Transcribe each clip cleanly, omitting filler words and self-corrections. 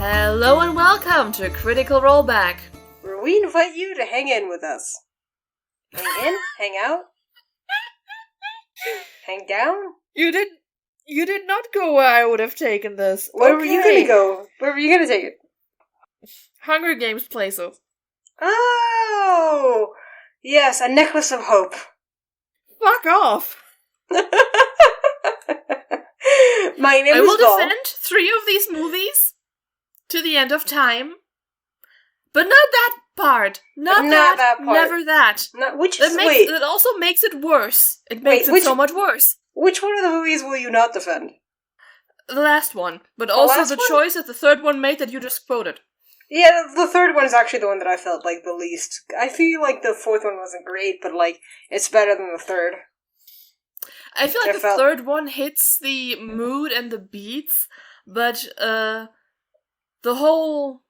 Hello and welcome to Critical Rollback, where we invite you to hang in with us. Hang in, hang out, hang down. You did not go where I would have taken this. Where were you gonna go? Where were you gonna take it? Hunger Games places. Oh! Yes, a necklace of hope. Fuck off! My name I is will Bal. defend 3 of these movies to the end of time. But not that part. Not that part. Never that. That also makes it worse. It makes it so much worse. Which one of the movies will you not defend? The last one. But also the choice that the third one made that you just quoted. Yeah, the third one is actually the one that I felt like the least. I feel like the fourth one wasn't great, but like, it's better than the third. I feel like the third one hits the mood and the beats, but the whole...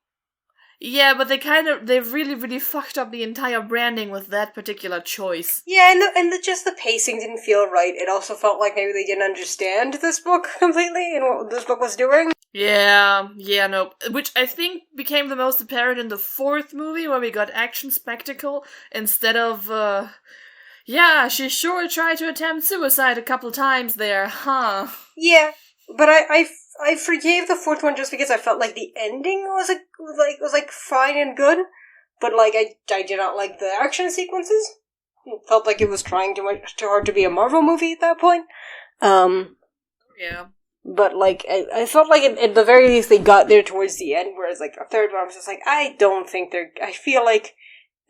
Yeah, but they really, really fucked up the entire branding with that particular choice. Yeah, and just the pacing didn't feel right. It also felt like maybe they didn't understand this book completely and what this book was doing. Yeah, no. Which I think became the most apparent in the fourth movie, where we got action spectacle instead of, yeah, she sure tried to attempt suicide a couple times there, huh? Yeah, but I forgave the fourth one just because I felt like the ending was fine and good, but like I did not like the action sequences. It felt like it was trying too hard to be a Marvel movie at that point. Yeah. But like I felt like at the very least they got there towards the end, whereas like a third one I was just like, I don't think I feel like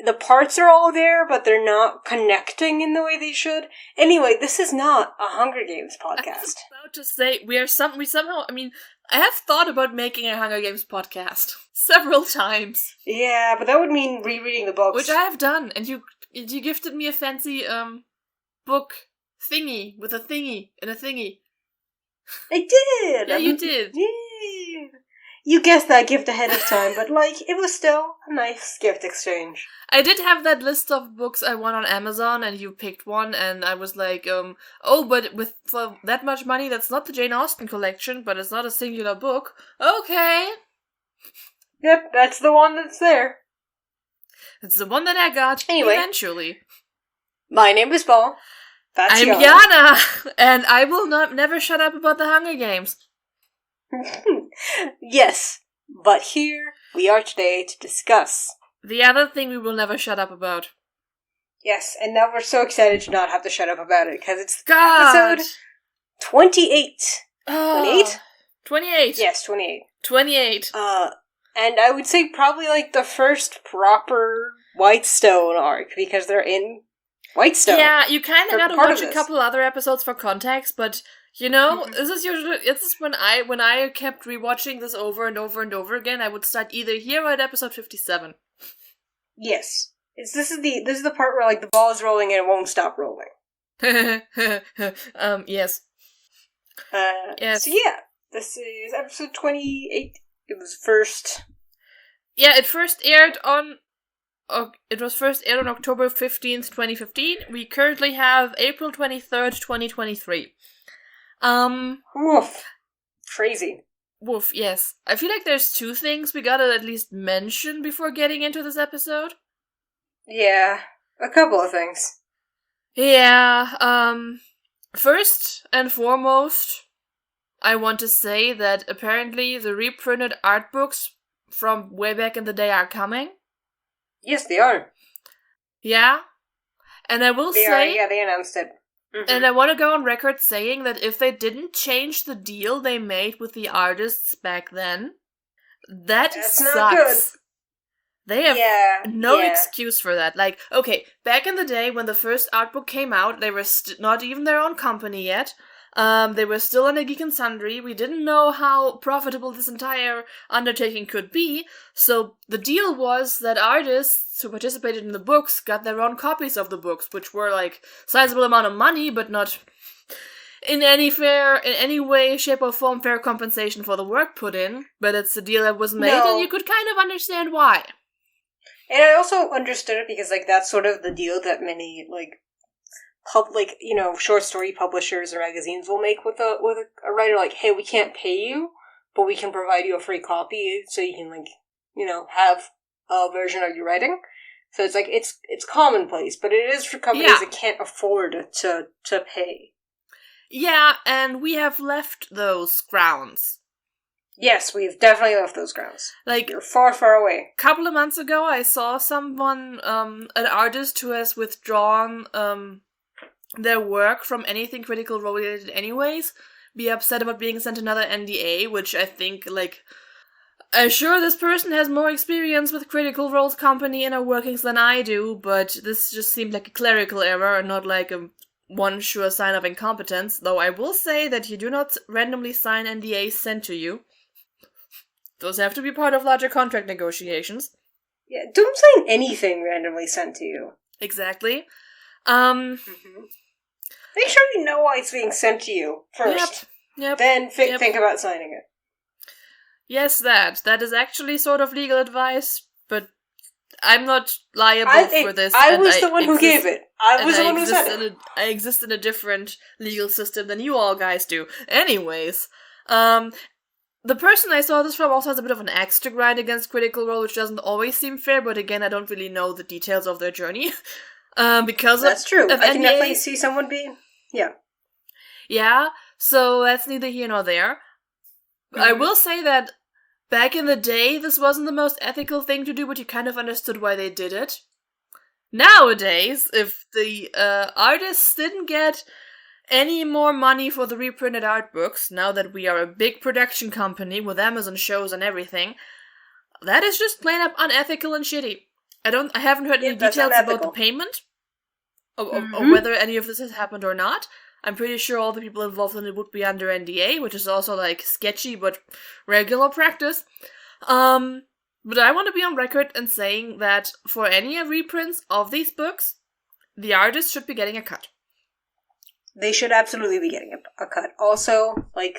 the parts are all there, but they're not connecting in the way they should. Anyway, this is not a Hunger Games podcast. I was about to say, we somehow, I mean, I have thought about making a Hunger Games podcast several times. Yeah, but that would mean rereading the books. Which I have done, and you gifted me a fancy, book thingy, with a thingy, and a thingy. I did! Yeah, you did. Yeah. You guessed that gift ahead of time, but, like, it was still a nice gift exchange. I did have that list of books I won on Amazon, and you picked one, and I was like, but for that much money, that's not the Jane Austen collection, but it's not a singular book. Okay. Yep, that's the one that's there. It's the one that I got, eventually. My name is Bal. I'm Jana, and I will never shut up about the Hunger Games. Yes, but here we are today to discuss the other thing we will never shut up about. Yes, and now we're so excited to not have to shut up about it, because it's episode 28. 28? 28. Yes, 28. 28. And I would say probably like the first proper Whitestone arc, because they're in Whitestone. Yeah, you kind of gotta watch a couple other episodes for context, but you know, this is when I kept rewatching this over and over and over again. I would start either here or at episode 57. Yes, this is the part where like the ball is rolling and it won't stop rolling. Yes. Yes. So yeah, this is episode 28. It was first. Yeah, it first aired on. It was first aired on October 15th, 2015. We currently have April 23rd, 2023. Woof. Crazy. Woof, yes. I feel like there's 2 things we gotta at least mention before getting into this episode. Yeah, a couple of things. Yeah, first and foremost, I want to say that apparently the reprinted art books from way back in the day are coming. Yes, they are. Yeah. And I will say... Yeah, they announced it. Mm-hmm. And I want to go on record saying that if they didn't change the deal they made with the artists back then, that's sucks. Not good. They have no excuse for that. Like, okay, back in the day when the first art book came out, they were not even their own company yet. They were still under Geek and Sundry. We didn't know how profitable this entire undertaking could be, so the deal was that artists who participated in the books got their own copies of the books, which were like sizable amount of money, but not in any way, shape, or form fair compensation for the work put in. But it's the deal that was made, and you could kind of understand why. And I also understood it because, like, that's sort of the deal that many, like, short story publishers or magazines will make with a writer, like, hey, we can't pay you, but we can provide you a free copy so you can, like, have a version of your writing. So it's like, it's commonplace, but it is for companies that can't afford to pay. Yeah, and we have left those grounds. Yes, we've definitely left those grounds. Like, you're far, far away. A couple of months ago, I saw someone, an artist who has withdrawn their work from anything Critical Role related anyways, be upset about being sent another NDA, which I think, like, I'm sure this person has more experience with Critical Role's company inner workings than I do, but this just seemed like a clerical error and not like one sure sign of incompetence, though I will say that you do not randomly sign NDAs sent to you. Those have to be part of larger contract negotiations. Yeah, don't sign anything randomly sent to you. Exactly. Make sure you know why it's being sent to you first. Yep. Then think about signing it. Yes, that is actually sort of legal advice, but I'm not liable for this. I was the one who gave it. I was the one who said it. I exist in a different legal system than you all guys do. Anyways, the person I saw this from also has a bit of an axe to grind against Critical Role, which doesn't always seem fair, but again, I don't really know the details of their journey. Because that's true. I can definitely see someone being... Yeah. Yeah, so that's neither here nor there. Mm-hmm. I will say that back in the day, this wasn't the most ethical thing to do, but you kind of understood why they did it. Nowadays, if the artists didn't get any more money for the reprinted art books, now that we are a big production company with Amazon shows and everything, that is just plain up unethical and shitty. I haven't heard any details about the payment, or whether any of this has happened or not. I'm pretty sure all the people involved in it would be under NDA, which is also, like, sketchy but regular practice. But I want to be on record and saying that for any reprints of these books, the artists should be getting a cut. They should absolutely be getting a cut. Also, like,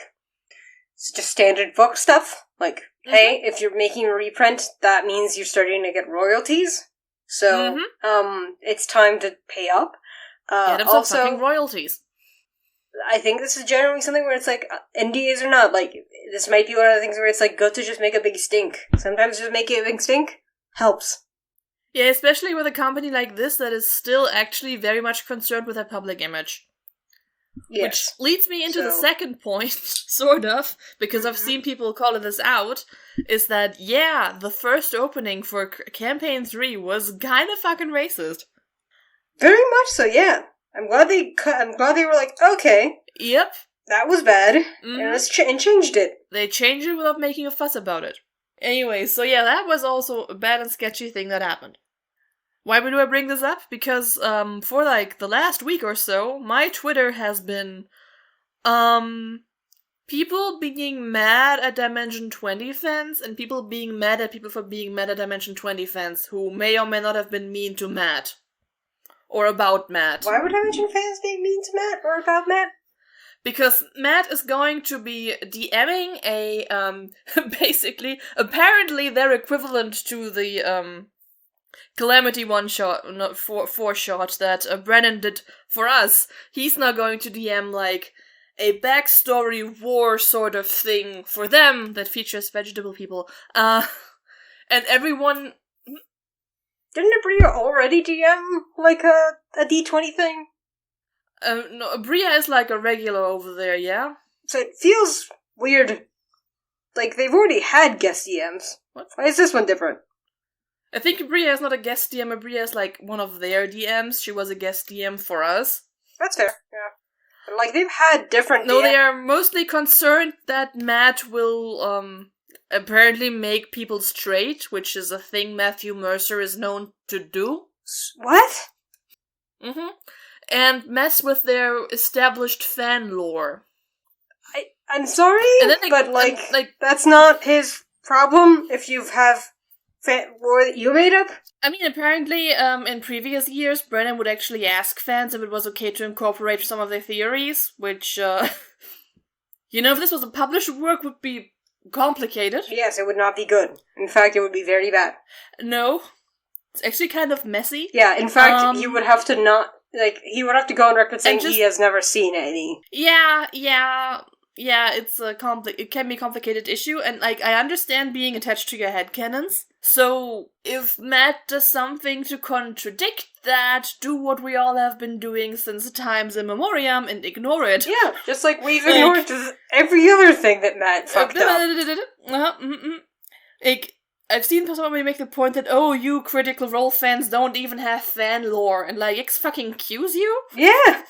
it's just standard book stuff. Like, hey, if you're making a reprint, that means you're starting to get royalties. So, it's time to pay up. Get them some fucking royalties. I think this is generally something where it's like, NDAs or not, like, this might be one of the things where it's like, go to just make a big stink. Sometimes just making a big stink helps. Yeah, especially with a company like this that is still actually very much concerned with their public image. Yes. Which leads me into the second point, sort of, because I've seen people calling this out, is that, yeah, the first opening for Campaign 3 was kind of fucking racist. Very much so, yeah. I'm glad they were like, okay. Yep. That was bad. And changed it. They changed it without making a fuss about it. Anyway, so yeah, that was also a bad and sketchy thing that happened. Why do I bring this up? Because, for, like, the last week or so, my Twitter has been, people being mad at Dimension 20 fans, and people being mad at people for being mad at Dimension 20 fans, who may or may not have been mean to Matt. Or about Matt. Why would Dimension fans be mean to Matt or about Matt? Because Matt is going to be DMing a, basically, apparently their equivalent to the, Calamity one-shot, not four-shot that Brennan did for us. He's now going to DM, like, a backstory war sort of thing for them that features vegetable people. And everyone... Didn't Abria already DM, like, a D20 thing? No, Abria is like a regular over there, yeah? So it feels weird. Like, they've already had guest DMs. What? Why is this one different? I think Abria is not a guest DM, Abria is like one of their DMs. She was a guest DM for us. That's fair, yeah. But, like, they've had different No, they are mostly concerned that Matt will, apparently make people straight, which is a thing Matthew Mercer is known to do. What? And mess with their established fan lore. I'm sorry, but, like, that's not his problem if you have fan lore that you made up? I mean, apparently, in previous years, Brennan would actually ask fans if it was okay to incorporate some of their theories, which, you know, if this was a published work, would be complicated. Yes, it would not be good. In fact, it would be very bad. No. It's actually kind of messy. Yeah, in fact, he would have to he would have to go on record saying he has never seen any. Yeah. yeah, it's it can be a complicated issue, and like I understand being attached to your headcanons. So if Matt does something to contradict that, do what we all have been doing since times immemorial and ignore it. Yeah, just like we've ignored every other thing that Matt fucked up. Like, I've seen somebody make the point that, oh, you Critical Role fans don't even have fan lore, and like, X fucking cues you? Yeah!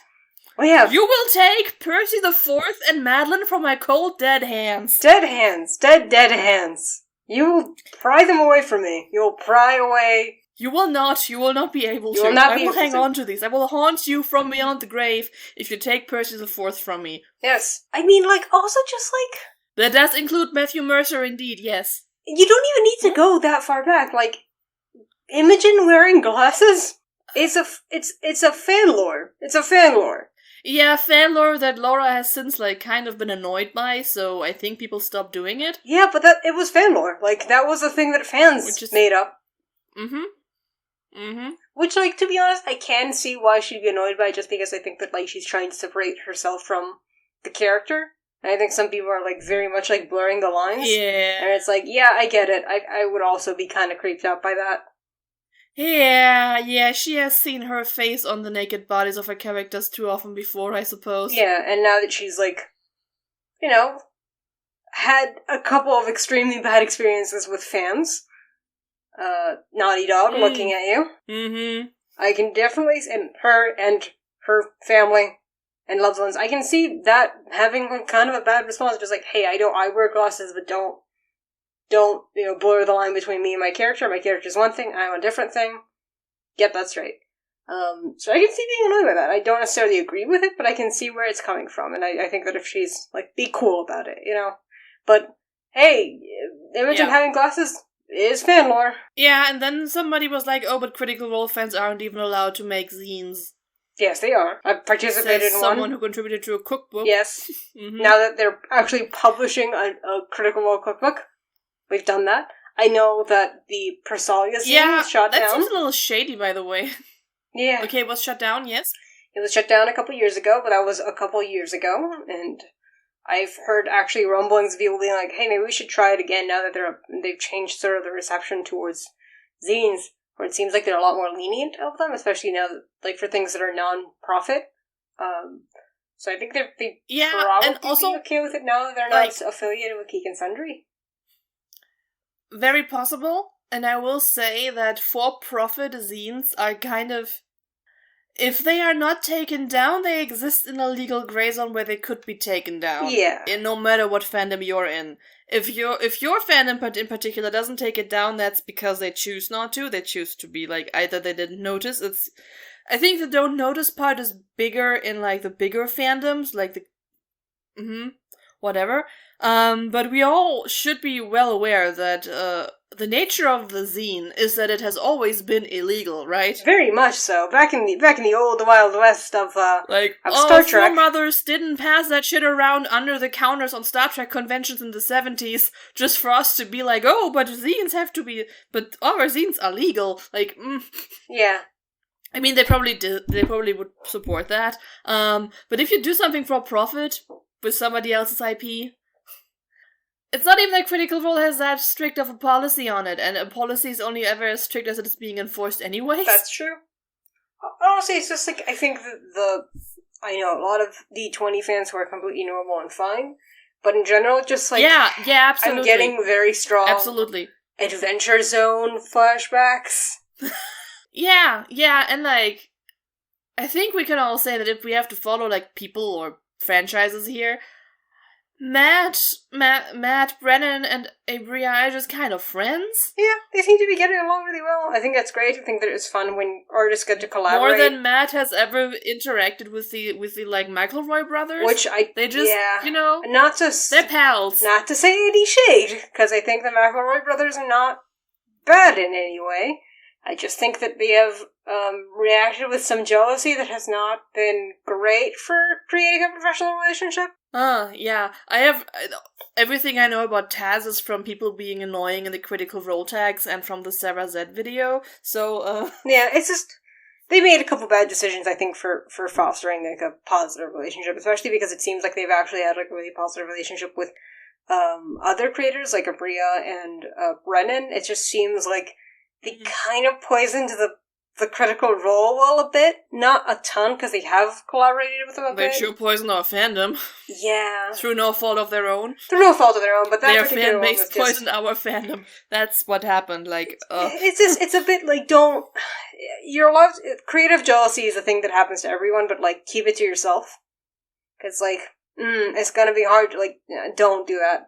Oh yeah. You will take Percy the Fourth and Madeline from my cold dead hands. Dead hands. Dead hands. You will pry them away from me. You will pry away. You will not be able to. I will hang on to these. I will haunt you from beyond the grave if you take Percy the Fourth from me. Yes. I mean, like, also just like... That does include Matthew Mercer, indeed, yes. You don't even need to go that far back. Like, Imogen wearing glasses? It's a fan lore. It's a fan lore. Yeah, fan lore that Laura has since, like, kind of been annoyed by, so I think people stopped doing it. Yeah, but it was fan lore. Like, that was a thing that fans made up. Which, like, to be honest, I can see why she'd be annoyed by, just because I think that, like, she's trying to separate herself from the character. And I think some people are, like, very much, like, blurring the lines. Yeah. And it's like, yeah, I get it. I would also be kind of creeped out by that. Yeah, she has seen her face on the naked bodies of her characters too often before, I suppose. Yeah, and now that she's, like, you know, had a couple of extremely bad experiences with fans, Naughty Dog looking at you. Mm-hmm. I can definitely, and her family and loved ones, I can see that having kind of a bad response, just like, hey, I wear glasses, but don't, blur the line between me and my character. My character's one thing, I'm a different thing. Yep, that's right. So I can see being annoyed by that. I don't necessarily agree with it, but I can see where it's coming from, and I think that if she's, like, be cool about it, But, hey, Imogen having glasses is fan lore. Yeah, and then somebody was like, oh, but Critical Role fans aren't even allowed to make zines. Yes, they are. I participated in one. Someone who contributed to a cookbook. Yes. Now that they're actually publishing a Critical Role cookbook, we've done that. I know that the Persalia zine was shut down. That seems a little shady, by the way. Yeah. Okay, it was shut down, yes? It was shut down a couple years ago, but that was a couple years ago, and I've heard actually rumblings of people being like, hey, maybe we should try it again now that they've changed sort of the reception towards zines, where it seems like they're a lot more lenient of them, especially now that, like, for things that are non-profit. So I think they probably and also, be okay with it now that they're not affiliated with Geek and Sundry. Very possible, and I will say that for-profit zines are kind of... If they are not taken down, they exist in a legal gray zone where they could be taken down. Yeah. No matter what fandom you're in. If your fandom in particular doesn't take it down, that's because they choose not to. They choose to be, like, either they didn't notice. I think the don't notice part is bigger in, like, the bigger fandoms, like the... whatever. But we all should be well aware that the nature of the zine is that it has always been illegal, right? Very much so. Back in the old Wild West of Star Trek. Foremothers didn't pass that shit around under the counters on Star Trek conventions in the 70s just for us to be like, oh, but zines have to be, but our zines are legal. Like, Yeah. I mean, they probably would support that. But if you do something for profit with somebody else's IP, it's not even like Critical Role has that strict of a policy on it, and a policy is only ever as strict as it is being enforced anyways. That's true. Honestly, it's just like, I think I know a lot of D20 fans who are completely normal and fine, but in general, just like... Yeah, absolutely. I'm getting very strong... Absolutely. Adventure Zone flashbacks. Yeah, and like, I think we can all say that if we have to follow, like, people or franchises here, Matt, Brennan, and Abria are just kind of friends. Yeah, they seem to be getting along really well. I think that's great. I think that it's fun when artists get to collaborate. More than Matt has ever interacted with the like McElroy brothers. Which they just, they're pals. Not to say any shade, because I think the McElroy brothers are not bad in any way. I just think that they have reacted with some jealousy that has not been great for creating a professional relationship. Yeah. I have... Everything I know about Taz is from people being annoying in the Critical Role tags and from the Sarah Z video, so, Yeah, it's just... they made a couple bad decisions, I think, for fostering, like, a positive relationship, especially because it seems like they've actually had, like, a really positive relationship with other creators, like Abria and Brennan. It just seems like they kind of poisoned the Critical Role a bit. Not a ton, because they have collaborated with them a bit. They sure poisoned our fandom. Yeah. Through no fault of their own. Through no fault of their own, but that their particular fan base one was poisoned our fandom. That's what happened, like, It's a bit like, don't... You're allowed... Creative jealousy is a thing that happens to everyone, but, like, keep it to yourself. Because, like, it's gonna be hard to, like, don't do that.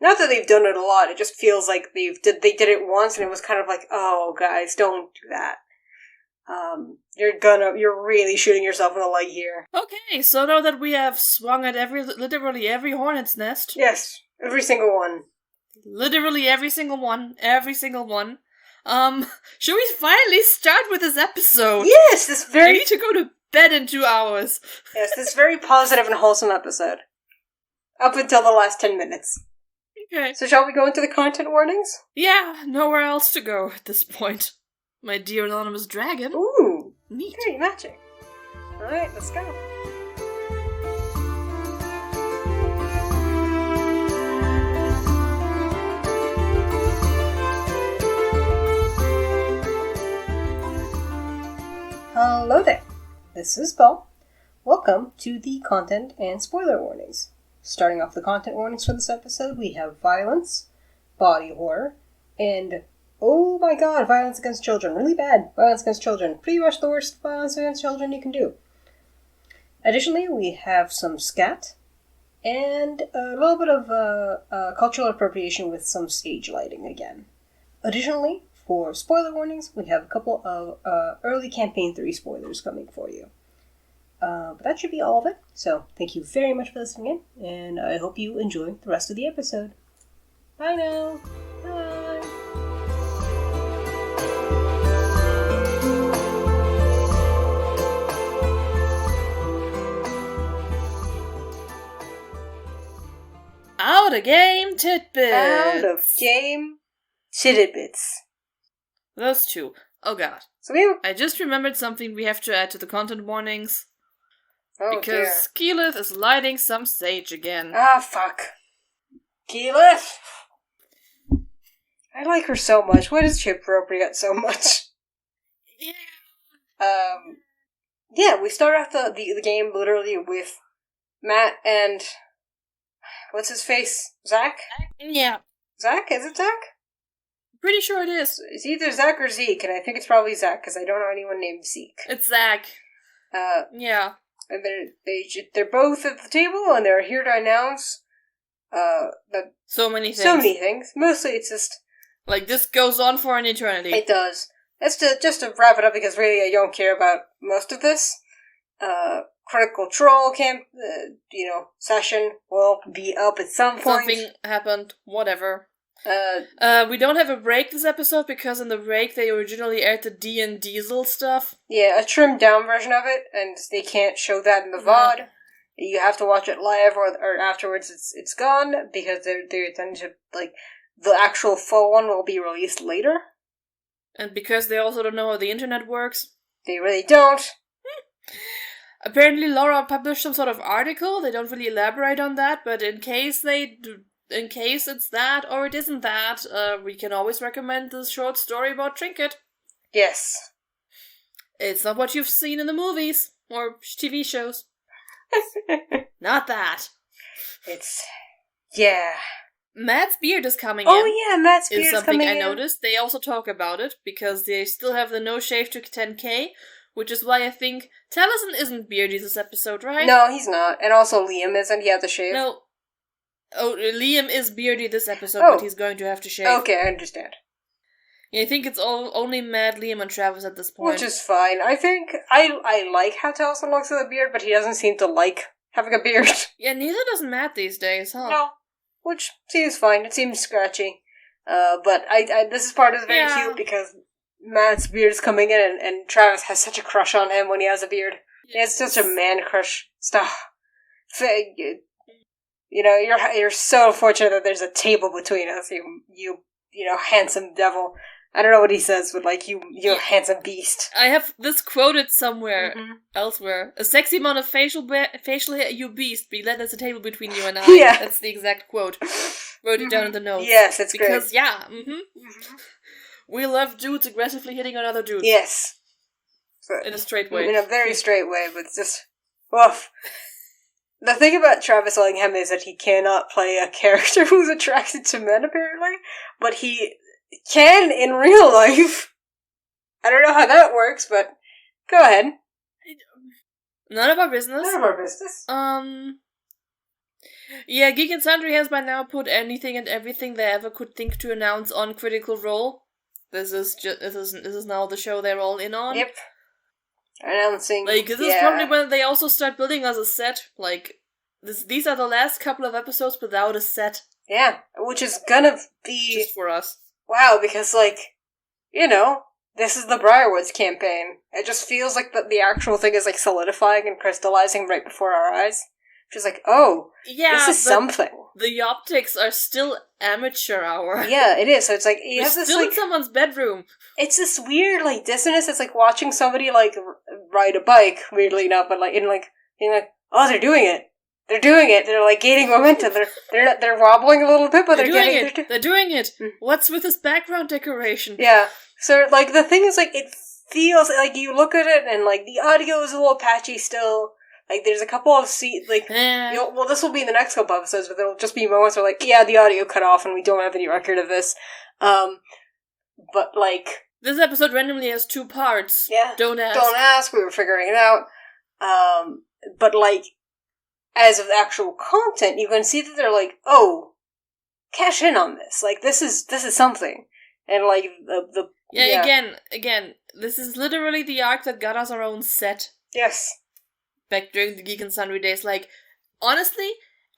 Not that they've done it a lot, it just feels like they did it once, and it was kind of like, oh, guys, don't do that. You're really shooting yourself in the leg here. Okay, so now that we have swung at literally every hornet's nest. Yes, every single one. Literally every single one. Should we finally start with this episode? Yes, I need to go to bed in 2 hours. Yes, this very positive and wholesome episode. Up until the last 10 minutes. Okay. So shall we go into the content warnings? Yeah, nowhere else to go at this point. My dear anonymous dragon. Ooh. Neat. Very matching. Alright, let's go. Hello there. This is Bal. Welcome to the content and spoiler warnings. Starting off the content warnings for this episode, we have violence, body horror, and oh my god, violence against children. Really bad violence against children. Pretty much the worst violence against children you can do. Additionally, we have some scat, and a little bit of cultural appropriation with some stage lighting again. Additionally, for spoiler warnings, we have a couple of early Campaign 3 spoilers coming for you. But that should be all of it. So, thank you very much for listening in, and I hope you enjoy the rest of the episode. Bye now! Bye! Out of Game Tidbits! Out of Game Tidbits. Those two. Oh god. So I just remembered something we have to add to the content warnings. Oh, because Keyleth is lighting some sage again. Ah, fuck. Keyleth! I like her so much. Why does she appropriate so much? Yeah. Yeah, we start off the game literally with Matt and... What's his face? Zach? Yeah. Zach? Is it Zach? Pretty sure it is. It's either Zach or Zeke, and I think it's probably Zach, because I don't know anyone named Zeke. It's Zach. Yeah. And they're both at the table, and they're here to announce that so many things. So many things. Mostly it's just... Like, this goes on for an eternity. It does. That's just to wrap it up, because really I don't care about most of this. Critical Troll camp, session will be up at some point. Something happened, whatever. We don't have a break this episode, because in the break they originally aired the D and Diesel stuff. Yeah, a trimmed down version of it, and they can't show that in the VOD. You have to watch it live, or afterwards it's gone, because they're tending to, the actual full one will be released later. And because they also don't know how the internet works. They really don't. Apparently Laura published some sort of article, they don't really elaborate on that, but in case it's that, or it isn't that, we can always recommend this short story about Trinket. Yes. It's not what you've seen in the movies, or TV shows. Not that. Yeah. Matt's beard is coming in. Oh yeah, Matt's beard is coming in. Something I noticed. They also talk about it, because they still have the no shave to 10K, which is why I think Taliesin isn't beardy this episode, right? No, he's not. And also Liam isn't. He has to shave. No. Oh, Liam is beardy this episode, but he's going to have to shave. Okay, I understand. Yeah, I think it's only Matt, Liam, and Travis at this point. Which is fine. I think I like how Taliesin looks with a beard, but he doesn't seem to like having a beard. Yeah, neither does Matt these days, huh? No. Which seems fine. It seems scratchy. But this is part is very cute, because Matt's beard is coming in, and Travis has such a crush on him when he has a beard. Yes. It's such a man crush stuff. You're so fortunate that there's a table between us, you handsome devil. I don't know what he says, but like, you handsome beast. I have this quoted somewhere elsewhere. A sexy amount of facial hair, you beast. Be let as a table between you and I. Yeah. That's the exact quote. Wrote it down in the notes. Yes, it's great. Because, we love dudes aggressively hitting on other dudes. Yes. In a straight way. In a very straight way, but it's just... Woof. The thing about Travis Willingham is that he cannot play a character who's attracted to men, apparently, but he can in real life. I don't know how that works, but go ahead. None of our business. None of our business. Yeah, Geek and Sundry has by now put anything and everything they ever could think to announce on Critical Role. This is now the show they're all in on. Yep. Announcing. Like, this is probably when they also start building us a set. Like, these are the last couple of episodes without a set. Yeah, which is gonna be... Just for us. Wow, because, like, this is the Briarwoods campaign. It just feels like the actual thing is, like, solidifying and crystallizing right before our eyes. Which is like, oh, this is something. The optics are still amateur hour. Yeah, it is. So it's like, you We're have this, still like... in someone's bedroom. It's this weird, like, dissonance. It's like watching somebody, like, ride a bike, weirdly enough, but, like, being like, oh, they're doing it. They're doing it. They're, like, gaining momentum. They're wobbling a little bit, but they're getting it. They're doing it. What's with this background decoration? Yeah. So, like, the thing is, like, it feels like you look at it and, like, the audio is a little patchy still. Like, there's a couple of well, this will be in the next couple episodes, but there'll just be moments where, like, yeah, the audio cut off and we don't have any record of this. But, like... This episode randomly has 2 parts. Yeah. Don't ask, we were figuring it out. But, like, as of the actual content, you can see that they're like, oh, cash in on this. Like, this is something. And, like, Again, this is literally the arc that got us our own set. Yes. Back during the Geek and Sundry days. Like, honestly,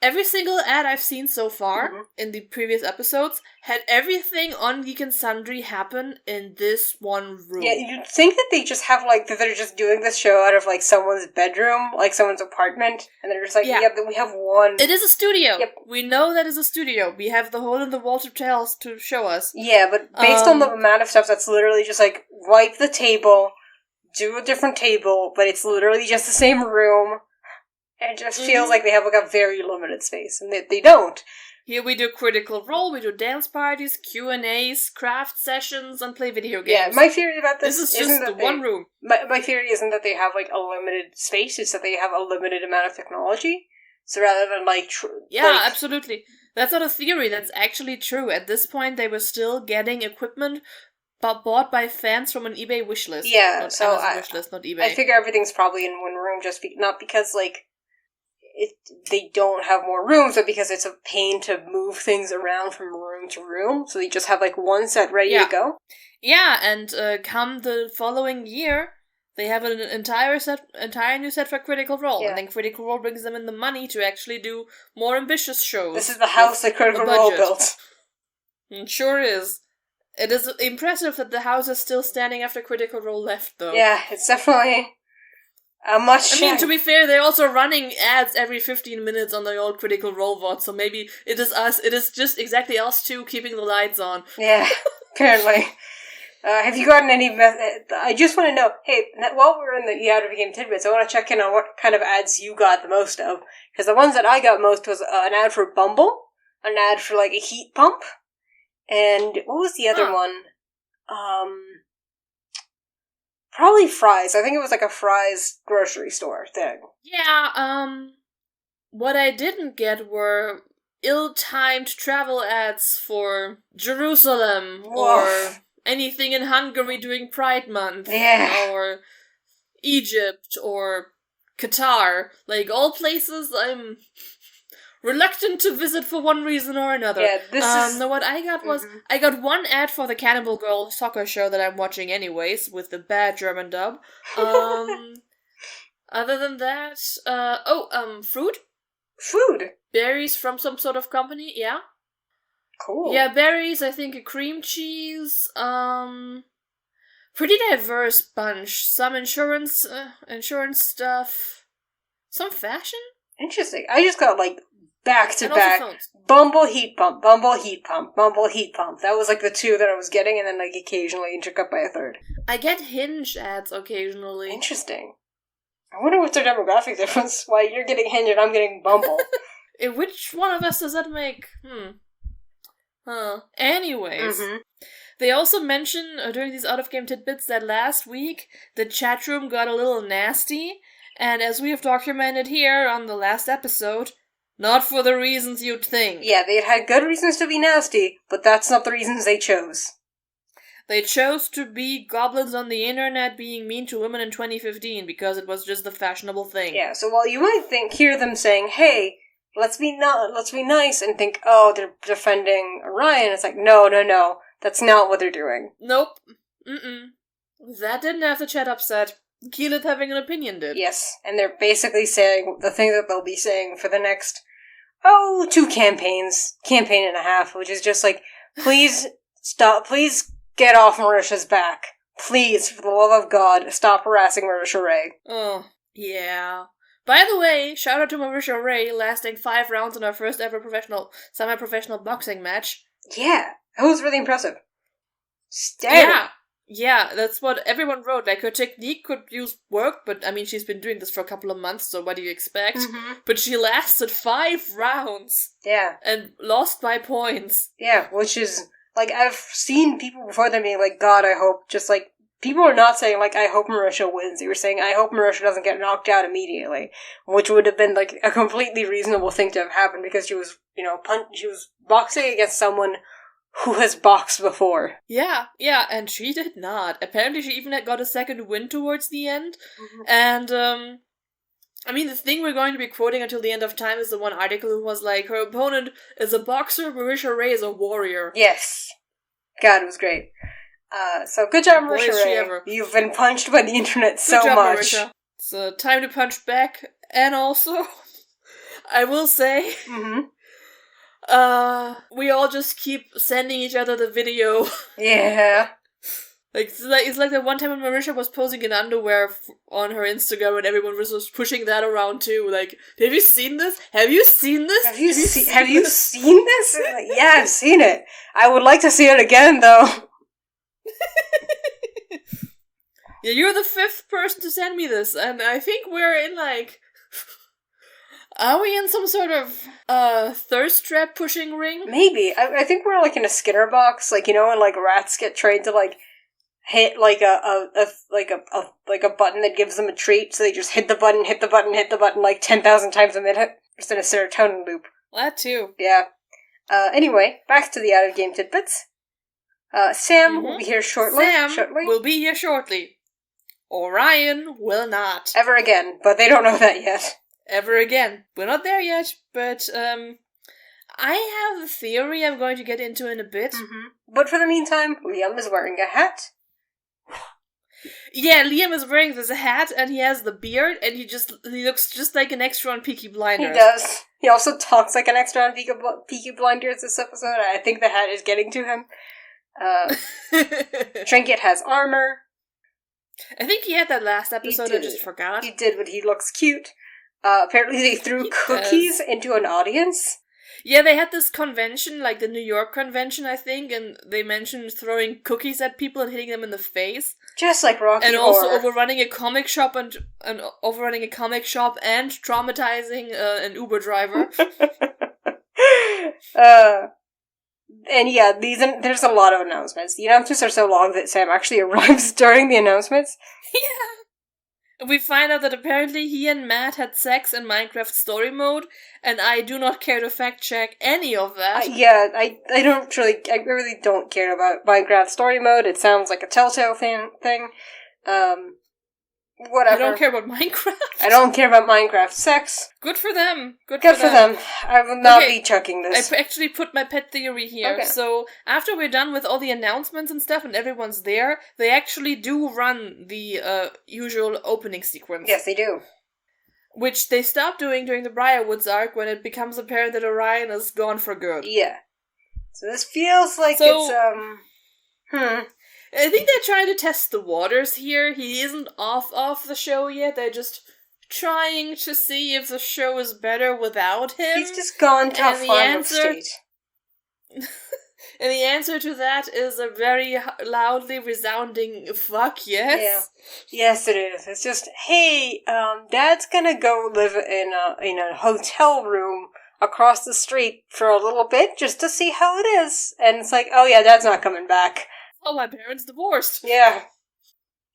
every single ad I've seen so far in the previous episodes had everything on Geek and Sundry happen in this one room. Yeah, you'd think that they just have, like, that they're just doing this show out of, like, someone's bedroom, like, someone's apartment, and they're just like, but we have one... It is a studio! Yep. We know that is a studio. We have the hole in the wall to show us. Yeah, but based on the amount of stuff that's literally just, like, wipe the table... do a different table, but it's literally just the same room. And it just feels like they have, like, a very limited space, and they don't. Here we do Critical Role, we do dance parties, Q&As, craft sessions, and play video games. Yeah, my theory about this is just the one room. My theory isn't that they have, like, a limited space, it's that they have a limited amount of technology. So rather than, like... absolutely. That's not a theory, that's actually true. At this point, they were still getting equipment bought by fans from an eBay wishlist. Yeah, not so Amazon wishlist, not eBay. I figure everything's probably in one room, not because, like, they don't have more rooms, but because it's a pain to move things around from room to room, so they just have, like, one set ready to go. Yeah, and come the following year, they have an entire new set for Critical Role, and then Critical Role brings them in the money to actually do more ambitious shows. This is the house that Critical Role built. It sure is. It is impressive that the house is still standing after Critical Role left, though. Yeah, it's definitely a much... I mean, to be fair, they're also running ads every 15 minutes on the old Critical Role VOD, so maybe it is just exactly us two keeping the lights on. Yeah, apparently. Have you gotten any... I just want to know, hey, while we're in the Out of Game Tidbits, I want to check in on what kind of ads you got the most of. Because the ones that I got most was an ad for Bumble, an ad for, like, a heat pump, and what was the other one? Probably Fry's. I think it was like a Fry's grocery store thing. Yeah, what I didn't get were ill-timed travel ads for Jerusalem, or anything in Hungary during Pride Month, or Egypt, or Qatar. Like, all places I'm reluctant to visit for one reason or another. Yeah, this is... No, what I got was, I got one ad for the Cannibal Girl soccer show that I'm watching anyways, with the bad German dub. Other than that, fruit? Food? Berries from some sort of company, yeah. Cool. Yeah, berries, I think a cream cheese, pretty diverse bunch. Some insurance stuff. Some fashion? Interesting. I just got, like, back to back. Bumble, heat pump, bumble, heat pump, bumble, heat pump. That was like the two that I was getting, and then like occasionally intercut by a third. I get Hinge ads occasionally. Interesting. I wonder what's their demographic difference. Why you're getting Hinge and I'm getting Bumble. Which one of us does that make? Anyways. They also mention during these out-of-game tidbits that last week the chat room got a little nasty, and as we have documented here on the last episode, not for the reasons you'd think. Yeah, they had good reasons to be nasty, but that's not the reasons they chose. They chose to be goblins on the internet being mean to women in 2015 because it was just the fashionable thing. Yeah, so while you might hear them saying, hey, let's be nice, and think, oh, they're defending Orion, it's like, no, that's not what they're doing. Nope. That didn't have the chat upset. Keelit having an opinion did. Yes, and they're basically saying the thing that they'll be saying for the next, 2 campaigns, campaign and a half, which is just like, please stop, please get off Marisha's back. Please, for the love of God, stop harassing Marisha Ray. Oh, yeah. By the way, shout out to Marisha Ray, lasting 5 rounds in our first ever semi-professional boxing match. Yeah, that was really impressive. Steady. Yeah, that's what everyone wrote. Like, her technique could use work, but, I mean, she's been doing this for a couple of months, so what do you expect? But she lasted 5 rounds. Yeah. And lost by points. Yeah, which is, like, I've seen people before them being like, God, I hope, just like, people are not saying, like, I hope Marisha wins. They were saying, I hope Marisha doesn't get knocked out immediately. Which would have been, like, a completely reasonable thing to have happened because she was, she was boxing against someone who has boxed before. Yeah, and she did not. Apparently she even got a second win towards the end. And, I mean, the thing we're going to be quoting until the end of time is the one article who was like, her opponent is a boxer, Marisha Ray is a warrior. Yes. God, it was great. So good job, Marisha Ray. You've been punched by the internet so much. Marisha. It's time to punch back. And also, I will say, we all just keep sending each other the video. Yeah. It's like the one time when Marisha was posing in underwear on her Instagram and everyone was just pushing that around too. Like, have you seen this? Have you seen this? Have you seen this? Yeah, I've seen it. I would like to see it again, though. Yeah, you're the 5th person to send me this, and I think we're in, like... Are we in some sort of, thirst trap pushing ring? Maybe. I think we're, like, in a Skinner box, like, when, like, rats get trained to, like, hit, like, a button that gives them a treat, so they just hit the button, like, 10,000 times a minute. Just in a serotonin loop. That too. Yeah. Anyway, back to the out-of-game tidbits. Sam will be here shortly. Will be here shortly. Orion will not. Ever again, but they don't know that yet. Ever again. We're not there yet, but, I have a theory I'm going to get into in a bit. But for the meantime, Liam is wearing a hat. Yeah, Liam is wearing this hat, and he has the beard, and he looks just like an extra on Peaky Blinders. He does. He also talks like an extra on Peaky Blinders this episode. I think the hat is getting to him. Trinket has armor. I think he had that last episode, I just forgot. He did, but he looks cute. Apparently they threw cookies into an audience. Yeah, they had this convention, like the New York convention, I think, and they mentioned throwing cookies at people and hitting them in the face. Just like Rocky And Horror. also overrunning a comic shop and traumatizing an Uber driver. And yeah, there's a lot of announcements. The announcements are so long that Sam actually arrives during the announcements. Yeah. We find out that apparently he and Matt had sex in Minecraft Story Mode, and I do not care to fact check any of that. I really don't care about Minecraft Story Mode. It sounds like a Telltale thing. Whatever. You don't care about Minecraft? I don't care about Minecraft sex. Good for them. Good for them. I will not be chucking this. I actually put my pet theory here. Okay. So, after we're done with all the announcements and stuff and everyone's there, they actually do run the usual opening sequence. Yes, they do. Which they stopped doing during the Briarwoods arc when it becomes apparent that Orion is gone for good. Yeah. So this feels like I think they're trying to test the waters here. He isn't off the show yet. They're just trying to see if the show is better without him. He's just gone to a farm state. And the answer to that is a very loudly resounding fuck yes. Yeah. Yes, it is. It's just, hey, Dad's gonna go live in a hotel room across the street for a little bit just to see how it is. And it's like, oh yeah, Dad's not coming back. Oh, my parents divorced. Yeah.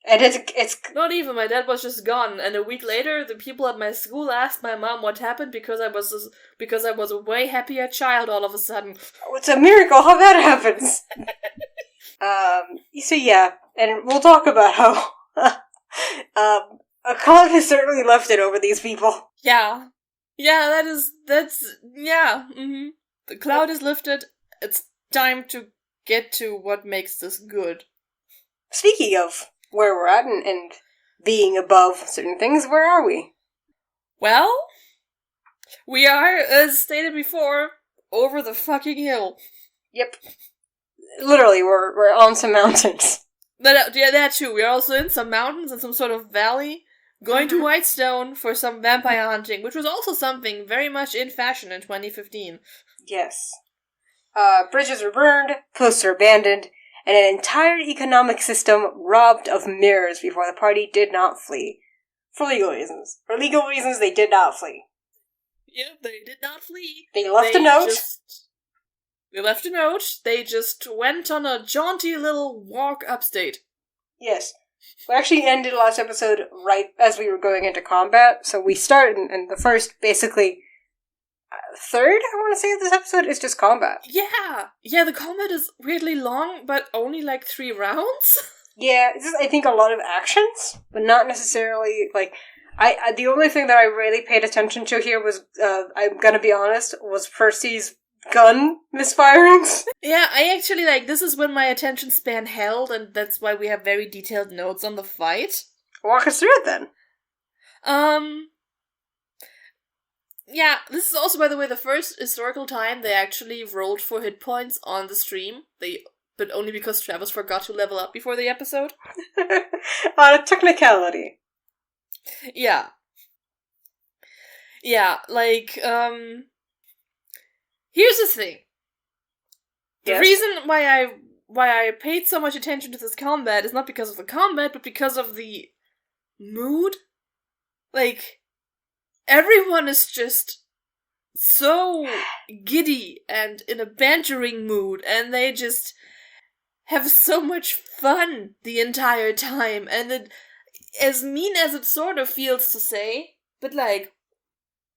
And it's not even, my dad was just gone, and a week later the people at my school asked my mom what happened because I was a way happier child all of a sudden. Oh, it's a miracle how that happens. So yeah, and we'll talk about how a cloud has certainly left it over these people. Yeah. Yeah, yeah. Mm-hmm. The cloud is lifted. It's time to get to what makes this good. Speaking of where we're at and being above certain things, where are we? Well, we are, as stated before, over the fucking hill. Yep. Literally, we're on some mountains. That too. We're also in some mountains and some sort of valley, going to Whitestone for some vampire hunting, which was also something very much in fashion in 2015. Yes. Bridges were burned, posts are abandoned, and an entire economic system robbed of mirrors before the party did not flee. For legal reasons. For legal reasons, they did not flee. Yep, they did not flee. They left a note. They left a note. They just went on a jaunty little walk upstate. Yes. We actually ended last episode right as we were going into combat, so we start in the first, basically, third, I want to say, of this episode is just combat. Yeah, the combat is weirdly long, but only like 3 rounds. Yeah, it's just, I think, a lot of actions, but not necessarily, like, the only thing that I really paid attention to here was, I'm gonna be honest, was Percy's gun misfirings. Yeah, I actually, this is when my attention span held, and that's why we have very detailed notes on the fight. Walk us through it, then. Yeah, this is also, by the way, the first historical time they actually rolled for hit points on the stream. But only because Travis forgot to level up before the episode. On a technicality. Yeah. Yeah, here's the thing. The reason why I paid so much attention to this combat is not because of the combat, but because of the mood. Everyone is just so giddy and in a bantering mood, and they just have so much fun the entire time, and it, as mean as it sort of feels to say, but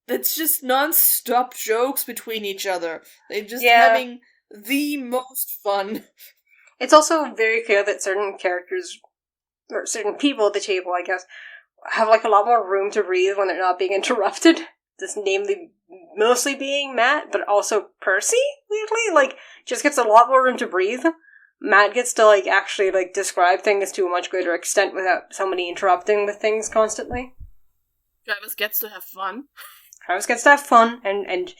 it's just non-stop jokes between each other. They're just having the most fun. It's also very clear that certain characters, or certain people at the table, I guess, have a lot more room to breathe when they're not being interrupted. This namely mostly being Matt, but also Percy, weirdly. Just gets a lot more room to breathe. Matt gets to, actually, describe things to a much greater extent without somebody interrupting with things constantly. Travis gets to have fun. Travis gets to have fun and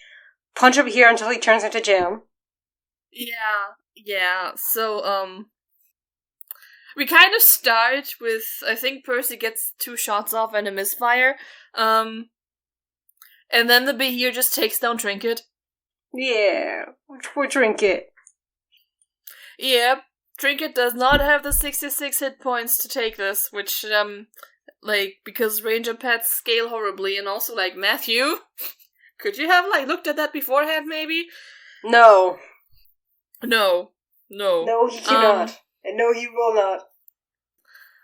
punch up here until he turns into jam. Yeah. So, we kind of start with, I think Percy gets 2 shots off and a misfire. And then the Behir just takes down Trinket. Yeah, poor Trinket. Yep, Trinket does not have the 66 hit points to take this, which, because Ranger pets scale horribly, and also, Matthew, could you have, looked at that beforehand, maybe? No. No, he cannot. And no, he will not.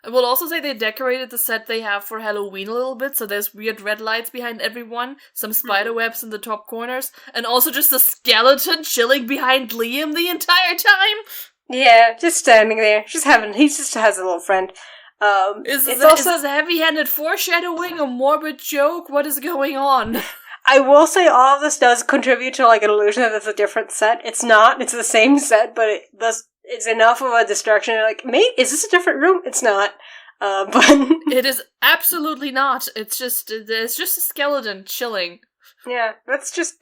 I will also say they decorated the set they have for Halloween a little bit, so there's weird red lights behind everyone, some spider webs in the top corners, and also just a skeleton chilling behind Liam the entire time. Yeah, just standing there. He just has a little friend. Is this heavy-handed foreshadowing, a morbid joke? What is going on? I will say all of this does contribute to an illusion that it's a different set. It's not. It's the same set, but it's enough of a distraction. Mate, is this a different room? It's not. But it is absolutely not. It's just a skeleton chilling. Yeah,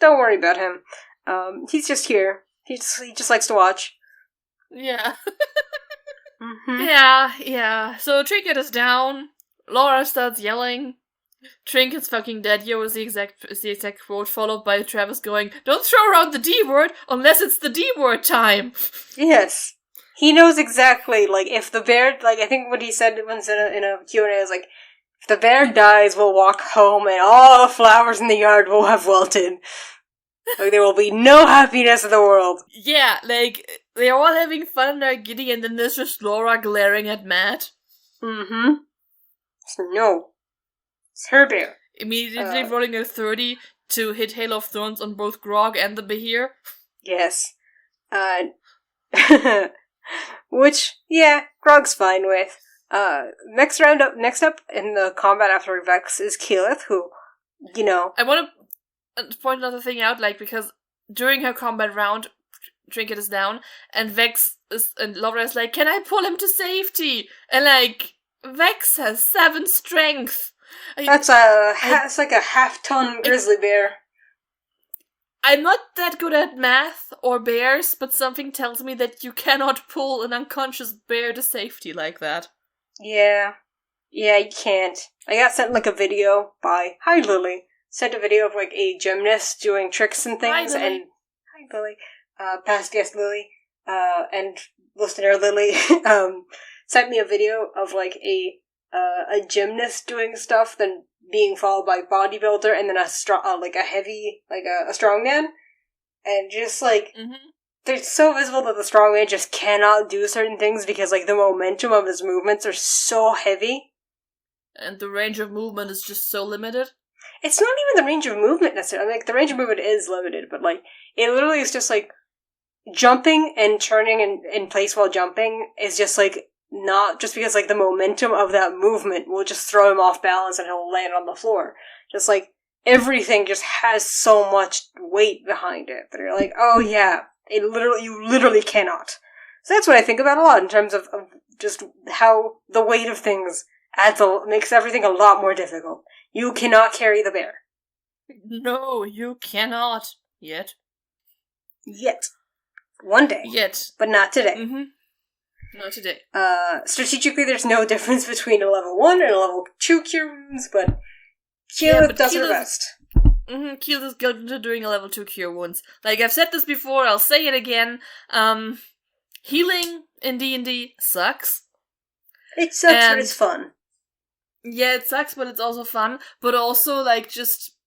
don't worry about him. He's just here. He just likes to watch. Yeah. Mm-hmm. Yeah. So Trinket is down. Laura starts yelling. Trinket's fucking dead, yo, is the exact quote, followed by Travis going, "Don't throw around the D word unless it's the D word time." Yes. He knows exactly, like, if the bear, like, I think what he said once in a Q&A is, like, if the bear dies, we'll walk home and all the flowers in the yard will have wilted. Like, there will be no happiness in the world. Yeah, like, they're all having fun and they're giddy, and then there's just Laura glaring at Matt. Mm-hmm. So, no. It's her bear. Immediately rolling a 30 to hit Hail of Thorns on both Grog and the Behir. Yes. Which, yeah, Grog's fine with. Next up in the combat after Vex is Keyleth, who, you know... I want to point another thing out, like, because during her combat round, Trinket is down, and Laura is like, "Can I pull him to safety?" And, like, Vex has 7 strength. It's like a half-ton grizzly bear. I'm not that good at math or bears, but something tells me that you cannot pull an unconscious bear to safety like that. Yeah. Yeah, you can't. I got sent, like, a video by... Hi, Lily. Sent a video of, like, a gymnast doing tricks and things, Hi, Lily. and... Hi, Lily. Past guest Lily, and listener Lily, sent me a video of, like, a gymnast doing stuff, then being followed by bodybuilder, and then a strongman, and just, like, It's so visible that the strongman just cannot do certain things because, like, the momentum of his movements are so heavy. And the range of movement is just so limited. It's not even the range of movement necessarily. Like, the range of movement is limited, but, like, it literally is just, like, jumping and turning in place while jumping is just, like, not just because, like, the momentum of that movement will just throw him off balance and he'll land on the floor. Just, like, everything just has so much weight behind it that you're like, oh yeah, you literally cannot. So that's what I think about a lot in terms of just how the weight of things makes everything a lot more difficult. You cannot carry the bear. No, you cannot. Yet. One day. Yet. But not today. Mm-hmm. Not today. Strategically, there's no difference between a level 1 and a level 2 cure wounds, but Keyleth does her best. Keyleth is good to doing a level 2 cure wounds. Like, I've said this before, I'll say it again. Healing in D&D sucks. It sucks, but it's fun. Yeah, it sucks, but it's also fun. But also, like, just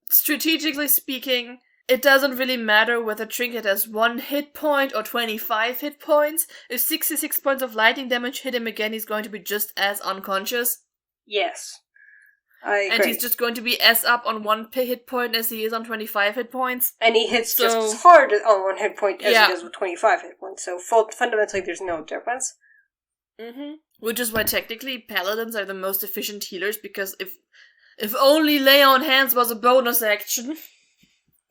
strategically speaking, it doesn't really matter whether Trinket has 1 hit point or 25 hit points. If 66 points of lightning damage hit him again, he's going to be just as unconscious. Yes. I agree. And he's just going to be as up on 1 hit point as he is on 25 hit points. And he hits just as hard on 1 hit point as he does with 25 hit points. So fundamentally, there's no difference. Which is why technically paladins are the most efficient healers, because if only lay on hands was a bonus action.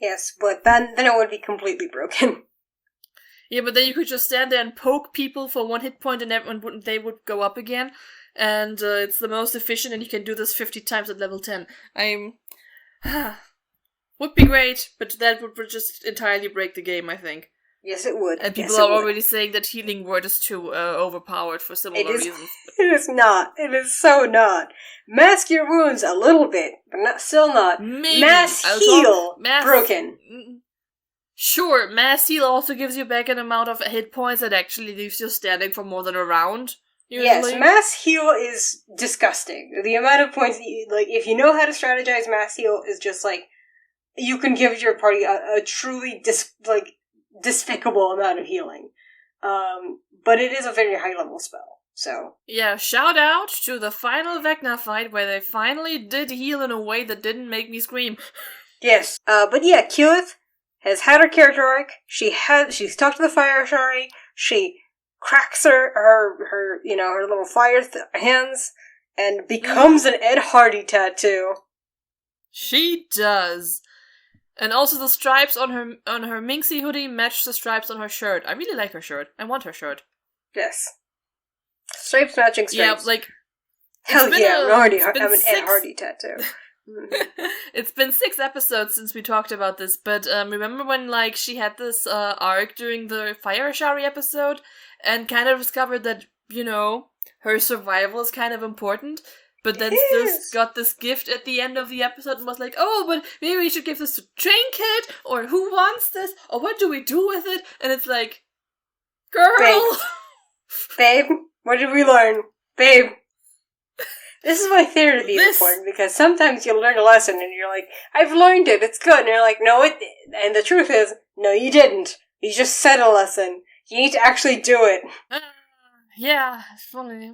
Yes, but then it would be completely broken. Yeah, but then you could just stand there and poke people for 1 hit point and they would go up again. And it's the most efficient, and you can do this 50 times at level 10. Would be great, but that would just entirely break the game, I think. Yes, it would. And people are already saying that healing word is too overpowered for similar reasons. It is not. It is so not. Mask your wounds a little bit, but still not. Maybe. Mass heal. Broken. Sure, mass heal also gives you back an amount of hit points that actually leaves you standing for more than a round. Usually. Yes, mass heal is disgusting. The amount of points that if you know how to strategize mass heal is just, like, you can give your party a truly, despicable amount of healing. But it is a very high-level spell, so... Yeah, shout out to the final Vecna fight, where they finally did heal in a way that didn't make me scream. Yes, but yeah, Keyleth has had her character arc, she's talked to the Fire Shari, she cracks her little fire hands, and becomes an Ed Hardy tattoo. She does. And also the stripes on her Minxie hoodie match the stripes on her shirt. I really like her shirt. I want her shirt. Yes. Stripes matching stripes. Yeah, like... Hell yeah, I'm an Ed Hardy tattoo. It's been 6 episodes since we talked about this, but remember when, like, she had this arc during the Fire Shari episode and kind of discovered that, her survival is kind of important? but then still got this gift at the end of the episode and was like, oh, but maybe we should give this to Trinket, or who wants this, or what do we do with it? And it's like, girl! Babe, what did we learn? Babe. This is why therapy is important, because sometimes you'll learn a lesson and you're like, I've learned it, it's good. And you're like, no, and the truth is, no, you didn't. You just said a lesson. You need to actually do it. Yeah, it's funny.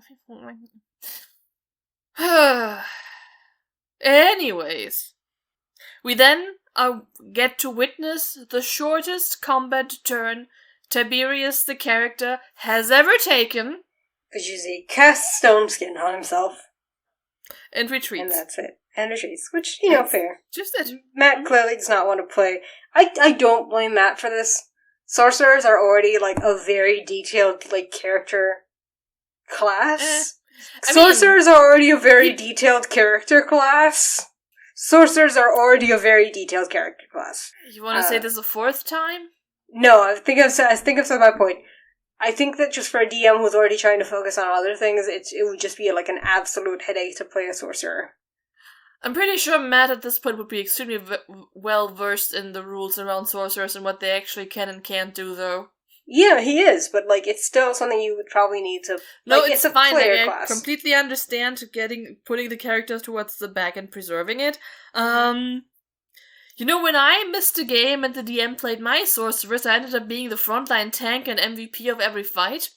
Anyways, we then get to witness the shortest combat turn Tiberius, the character, has ever taken. Which is he casts stone skin on himself. And retreats. And that's it. And retreats. Which, fair. Just it. Matt clearly does not want to play. I don't blame Matt for this. Sorcerers are already, a very detailed, character class. Sorcerers are already a very detailed character class. Sorcerers are already a very detailed character class. You want to say this a fourth time? No, I think I've said my point. I think that just for a DM who's already trying to focus on other things, it would just be an absolute headache to play a sorcerer. I'm pretty sure Matt at this point would be extremely well versed in the rules around sorcerers and what they actually can and can't do, though. Yeah, he is, but it's still something you would probably need to. No, it's fine. Player I class. Completely understand putting the characters towards the back and preserving it. When I missed a game and the DM played my sorceress, I ended up being the frontline tank and MVP of every fight.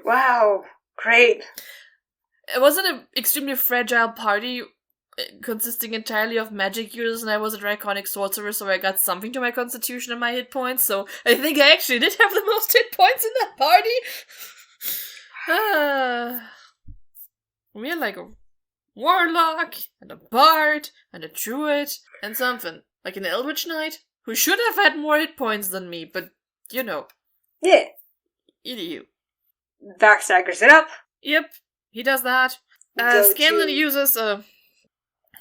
Wow, great. It wasn't an extremely fragile party consisting entirely of magic users, and I was a draconic sorcerer, so I got something to my constitution and my hit points, so I think I actually did have the most hit points in that party. We had a warlock, and a bard, and a druid, and something. Like an eldritch knight, who should have had more hit points than me, but, Yeah. Idiot. Vax staggers it up. Yep, he does that. Scanlan uses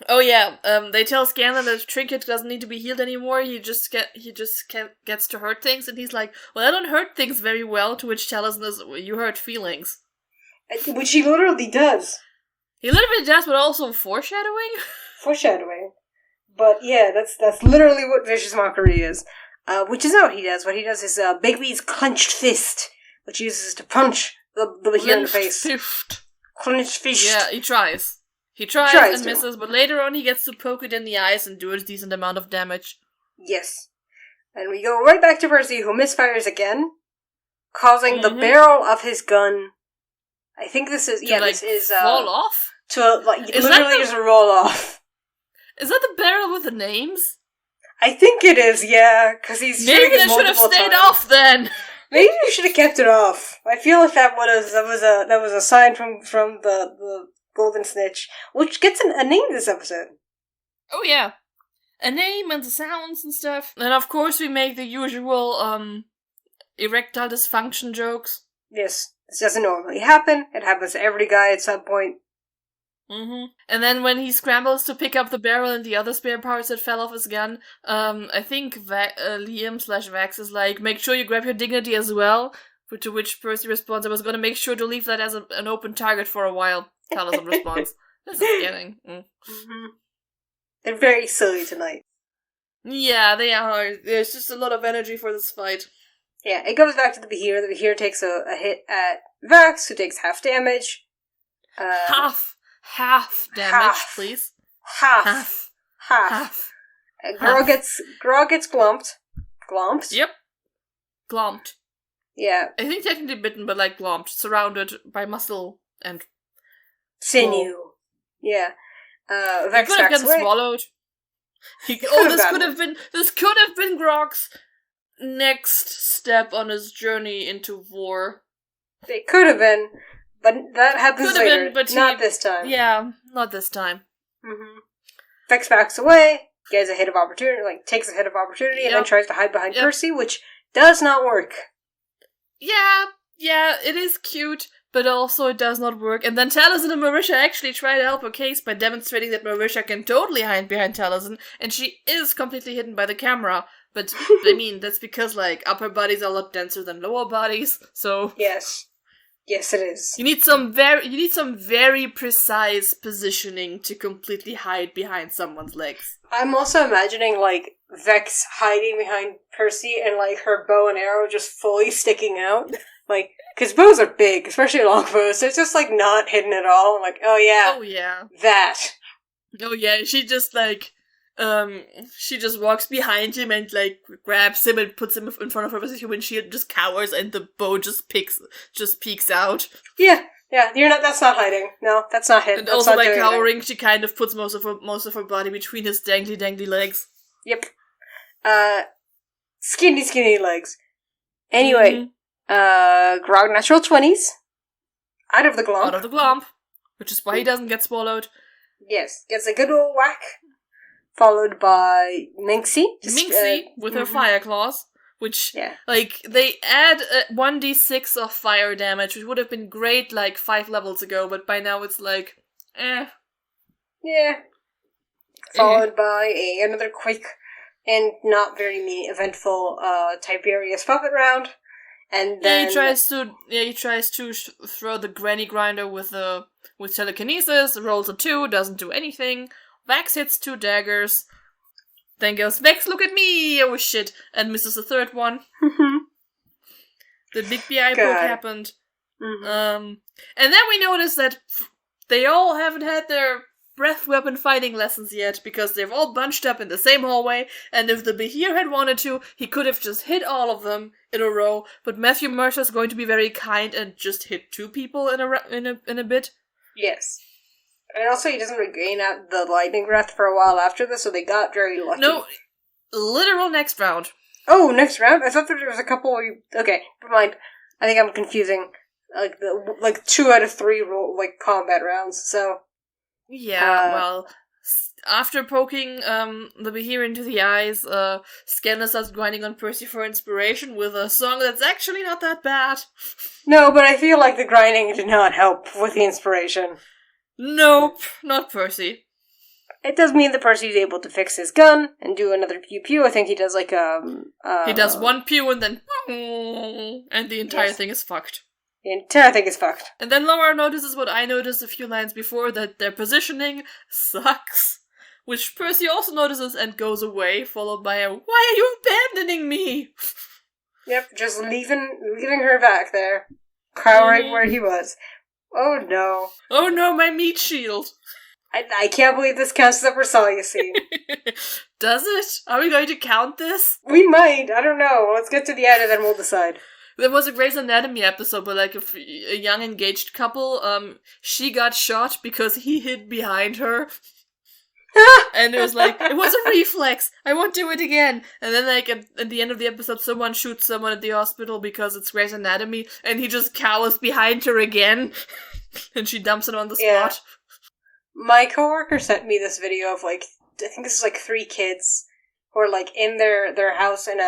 they tell Scanlan that Trinket doesn't need to be healed anymore, he just gets to hurt things, and he's like, well, I don't hurt things very well, to which Taliesin is, you hurt feelings. Which he literally does. He literally does, but also foreshadowing? Foreshadowing. But yeah, that's literally what Vicious Mockery is. Which is not what he does. What he does is Bigby's clenched fist, which he uses to punch the Bahir in the face. Clenched fist. Yeah, he tries. He tries and misses, but later on he gets to poke it in the eyes and do a decent amount of damage. Yes. And we go right back to Percy, who misfires again, causing the barrel of his gun. I think this is this is fall off? To literally just roll off. Is that the barrel with the names? I think it is, yeah, because he's maybe they should have stayed off then. Maybe we should have kept it off. I feel like that was a sign from the Golden Snitch, which gets a name this episode. Oh yeah, a name and the sounds and stuff, and of course we make the usual erectile dysfunction jokes. Yes. This doesn't normally happen. It happens to every guy at some point. And then when he scrambles to pick up the barrel and the other spare parts that fell off his gun, I think Liam/Vax is like, make sure you grab your dignity as well. To which Percy responds, I was going to make sure to leave that as an open target for a while. Taliesin responds, this is getting... They're very silly tonight. Yeah, they are. There's just a lot of energy for this fight. Yeah, it goes back to the Bahir. The Bahir takes a hit at Vax, who takes half damage. Half damage, please. Half. Grog gets glomped. Glomped? Yep. Glomped. Yeah. I think technically bitten, but glomped. Surrounded by muscle and... sinew. Yeah. Vex could have gotten swallowed. This could have been Grog's next step on his journey into war. It could have been, but that happens later. Not this time. Yeah, not this time. Vex backs away, gets a hit of opportunity, takes a hit of opportunity, and then tries to hide behind Percy, which does not work. Yeah, it is cute, but also it does not work. And then Taliesin and Marisha actually try to help her case by demonstrating that Marisha can totally hide behind Taliesin, and she is completely hidden by the camera. But, I mean, that's because, upper bodies are a lot denser than lower bodies, so... Yes. Yes, it is. You need some very precise positioning to completely hide behind someone's legs. I'm also imagining, like, Vex hiding behind Percy and, like, her bow and arrow just fully sticking out. Like, because bows are big, especially long bows, so it's just, like, not hidden at all. I'm like, oh yeah. That. Oh yeah, she just, like, she just walks behind him and, like, grabs him and puts him in front of her with a human shield, just cowers, and the bow just peeks out. Yeah, that's not hiding. No, that's not hidden. And also, like, cowering, she kind of puts most of her body between his dangly legs. Yep. Skinny legs. Anyway, Grog natural 20s. Out of the glomp. Which is why he doesn't get swallowed. Yes, gets a good old whack. Followed by Minxie. With her fire claws. Which, like, they add 1d6 of fire damage, which would have been great, like, 5 levels ago, but by now it's like, Yeah. Followed by another quick and not very eventful Tiberius puppet round. And then... he tries to throw the granny grinder with telekinesis, rolls a 2, doesn't do anything. Vex hits 2 daggers, then goes, Vex, look at me! Oh shit! And misses the third one. The big BI poke happened. And then we notice that they all haven't had their breath weapon fighting lessons yet, because they've all bunched up in the same hallway, and if the Behir had wanted to, he could have just hit all of them in a row, but Matthew Mercer's going to be very kind and just hit 2 people in a bit. Yes. And also, he doesn't regain the lightning breath for a while after this, so they got very lucky. No, literal next round. Oh, next round? I thought that there was a couple... Okay, never mind. I think I'm confusing, 2 out of 3 combat rounds, so... Yeah, well, after poking the Behir into the eyes, Scanner starts grinding on Percy for inspiration with a song that's actually not that bad. No, but I feel like the grinding did not help with the inspiration. Nope, not Percy. It does mean that Percy's able to fix his gun and do another pew. I think he does he does 1 pew and then and the entire thing is fucked. The entire thing is fucked. And then Laura notices what I noticed a few lines before, that their positioning sucks. Which Percy also notices and goes away, followed by a, why are you abandoning me? Yep, just leaving her back there. Cowering where he was. Oh no. Oh no, my meat shield. I can't believe this counts as a Versailles scene. Does it? Are we going to count this? We might. I don't know. Let's get to the end and then we'll decide. There was a Grey's Anatomy episode where, like, a young engaged couple, she got shot because he hid behind her. And it was like, it was a reflex. I won't do it again. And then, like, at the end of the episode, someone shoots someone at the hospital because it's Grey's Anatomy, and he just cowers behind her again. And she dumps it on the spot. My coworker sent me this video of, like, I think this is, like, 3 kids who are, like, in their house and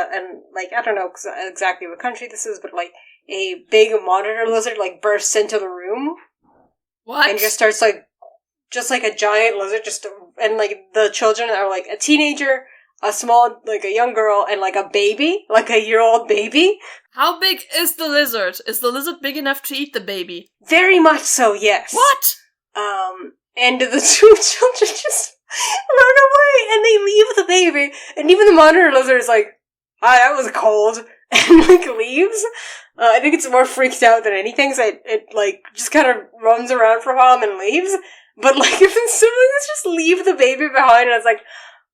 like, I don't know exactly what country this is, but, like, a big monitor lizard, like, bursts into the room. What? And just starts, like, just like a giant lizard, and, like, the children are, like, a teenager, a small, like, a young girl, and, like, a baby, like a year-old baby. How big is the lizard? Is the lizard big enough to eat the baby? Very much so, yes. What? And the 2 children just run away, and they leave the baby, and even the monitor lizard is like, that was cold, and, like, leaves. I think it's more freaked out than anything, so it like, just kind of runs around for a while and then leaves. But, like, if the siblings just leave the baby behind, and it's like,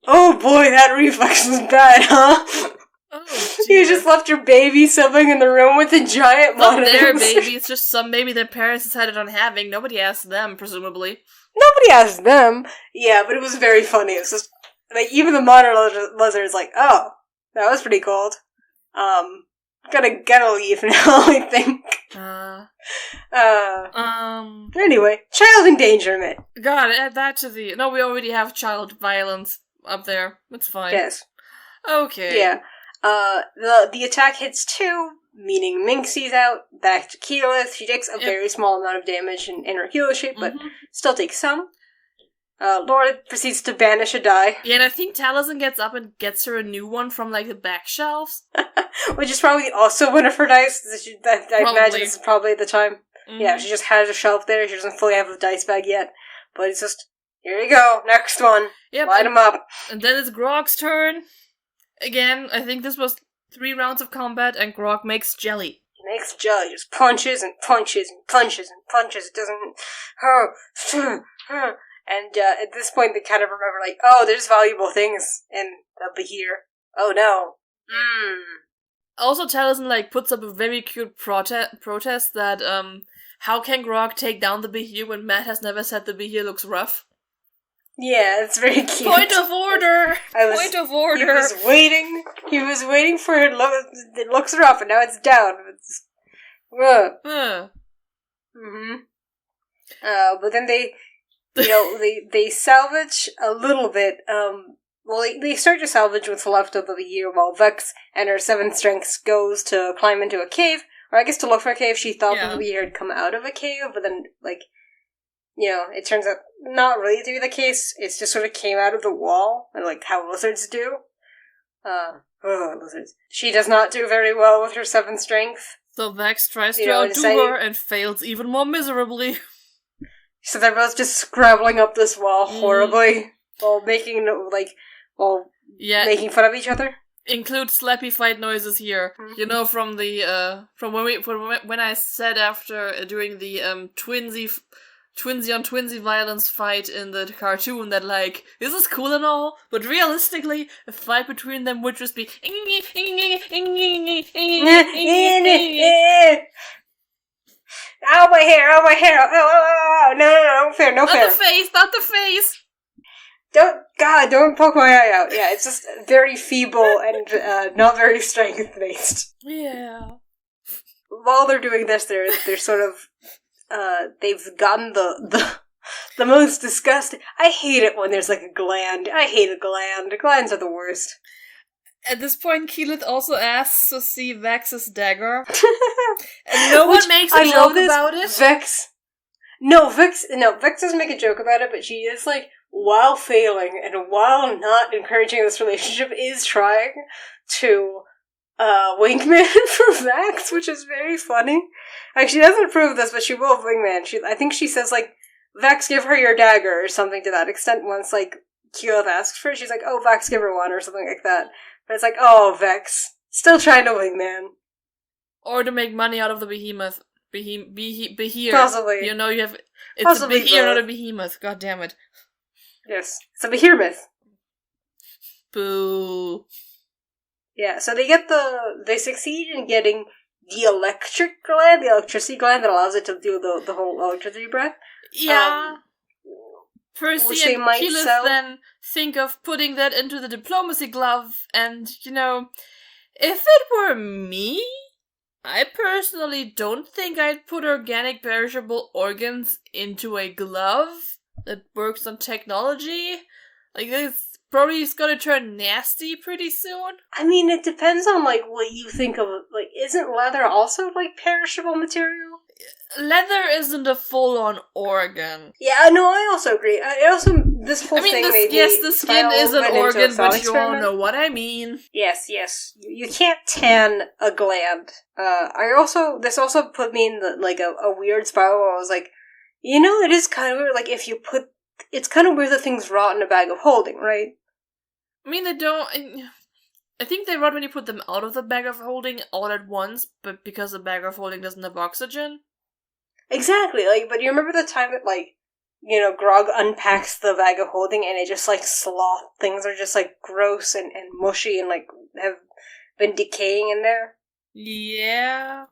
oh boy, that reflex was bad, huh? Oh, you just left your baby sibling in the room with a giant monitor. Not their baby, it's just some baby their parents decided on having. Nobody asked them, presumably. Nobody asked them. Yeah, but it was very funny. It's just, like, even the monitor lizard is like, oh, that was pretty cold. Gotta leave now, I think. Anyway, child endangerment. God, add that to the... No, we already have child violence up there. It's fine. Yes. Okay. Yeah. The attack hits 2, meaning Minxie's out. Back to Keyleth. She takes a very small amount of damage in her healer shape, but still takes some. Laura proceeds to banish a die. Yeah, and I think Taliesin gets up and gets her a new one from, like, the back shelves. Which is probably also one of her dice. I imagine this is probably the time. Yeah, she just has a shelf there. She doesn't fully have a dice bag yet. But it's just, here you go, next one. Yep, light them up. And then it's Grog's turn. Again, I think this was 3 rounds of combat, and Grog makes jelly. He makes jelly, just punches and punches and punches and punches. It doesn't... And at this point, they kind of remember, like, oh, there's valuable things in the Behir. Oh, no. Also, Taliesin, like, puts up a very cute protest that, how can Grog take down the Behir when Matt has never said the Behir looks rough? Yeah, it's very cute. Point of order! Point of order! He was waiting for it. It looks rough, and now it's down. But then they salvage a little bit. They start to salvage what's left of the Behir while Vex and her 7th strength goes to climb into a cave. Or I guess to look for a cave. She thought the Behir had come out of a cave, but then, like, it turns out not really to be the case. It's just sort of came out of the wall, and like how lizards do. Lizards. She does not do very well with her 7th strength. So Vex tries to outdo her and fails even more miserably. So they're both just scrabbling up this wall horribly while making making fun of each other. Include slappy fight noises here. Mm-hmm. From the from when I said after during the twinsy on twinsy violence fight in the cartoon that, like, this is cool and all, but realistically, a fight between them would just be ow, my hair, oh, no, fair. Not the face! Don't poke my eye out. Yeah, it's just very feeble and not very strength-based. Yeah. While they're doing this, they're sort of, they've gotten the most disgusting. I hate it when there's like a gland. I hate a gland. Glands are the worst. At this point, Keyleth also asks to see Vex's dagger. And no one makes a joke about it. Vex doesn't make a joke about it, but she is like, while failing and while not encouraging this relationship, is trying to wingman for Vex, which is very funny. Like, she doesn't approve of this, but she will wingman. I think she says, like, Vex, give her your dagger, or something to that extent once, like, Keyleth asks for it. She's like, oh, Vex, give her one, or something like that. But it's like, oh, Vex, still trying to wingman. Or to make money out of the behemoth. Behir. Possibly. You have... It's Possibly a Behir, not a behemoth. God damn it. Yes. It's a behemoth. Boo. Yeah, so they succeed in getting the electricity gland that allows it to do the whole electricity breath. Yeah. Percy and Keyleth then think of putting that into the diplomacy glove, and, if it were me, I personally don't think I'd put organic perishable organs into a glove that works on technology. Like, it's probably gonna turn nasty pretty soon. I mean, it depends on, like, what you think of, like, isn't leather also, like, perishable material? Leather isn't a full-on organ. Yeah, no, I also agree. This whole thing made me... Yes, the skin is an organ, but you all know what I mean. Yes. You can't tan a gland. This also put me in, a weird spiral where I was like, it is kind of weird, like, if you put... It's kind of weird that things rot in a bag of holding, right? I mean, they don't... I think they rot when you put them out of the bag of holding all at once, but because the bag of holding doesn't have oxygen. Exactly, but you remember the time that, Grog unpacks the bag of holding and it just, sloth. Things are just, gross and mushy and, have been decaying in there? Yeah.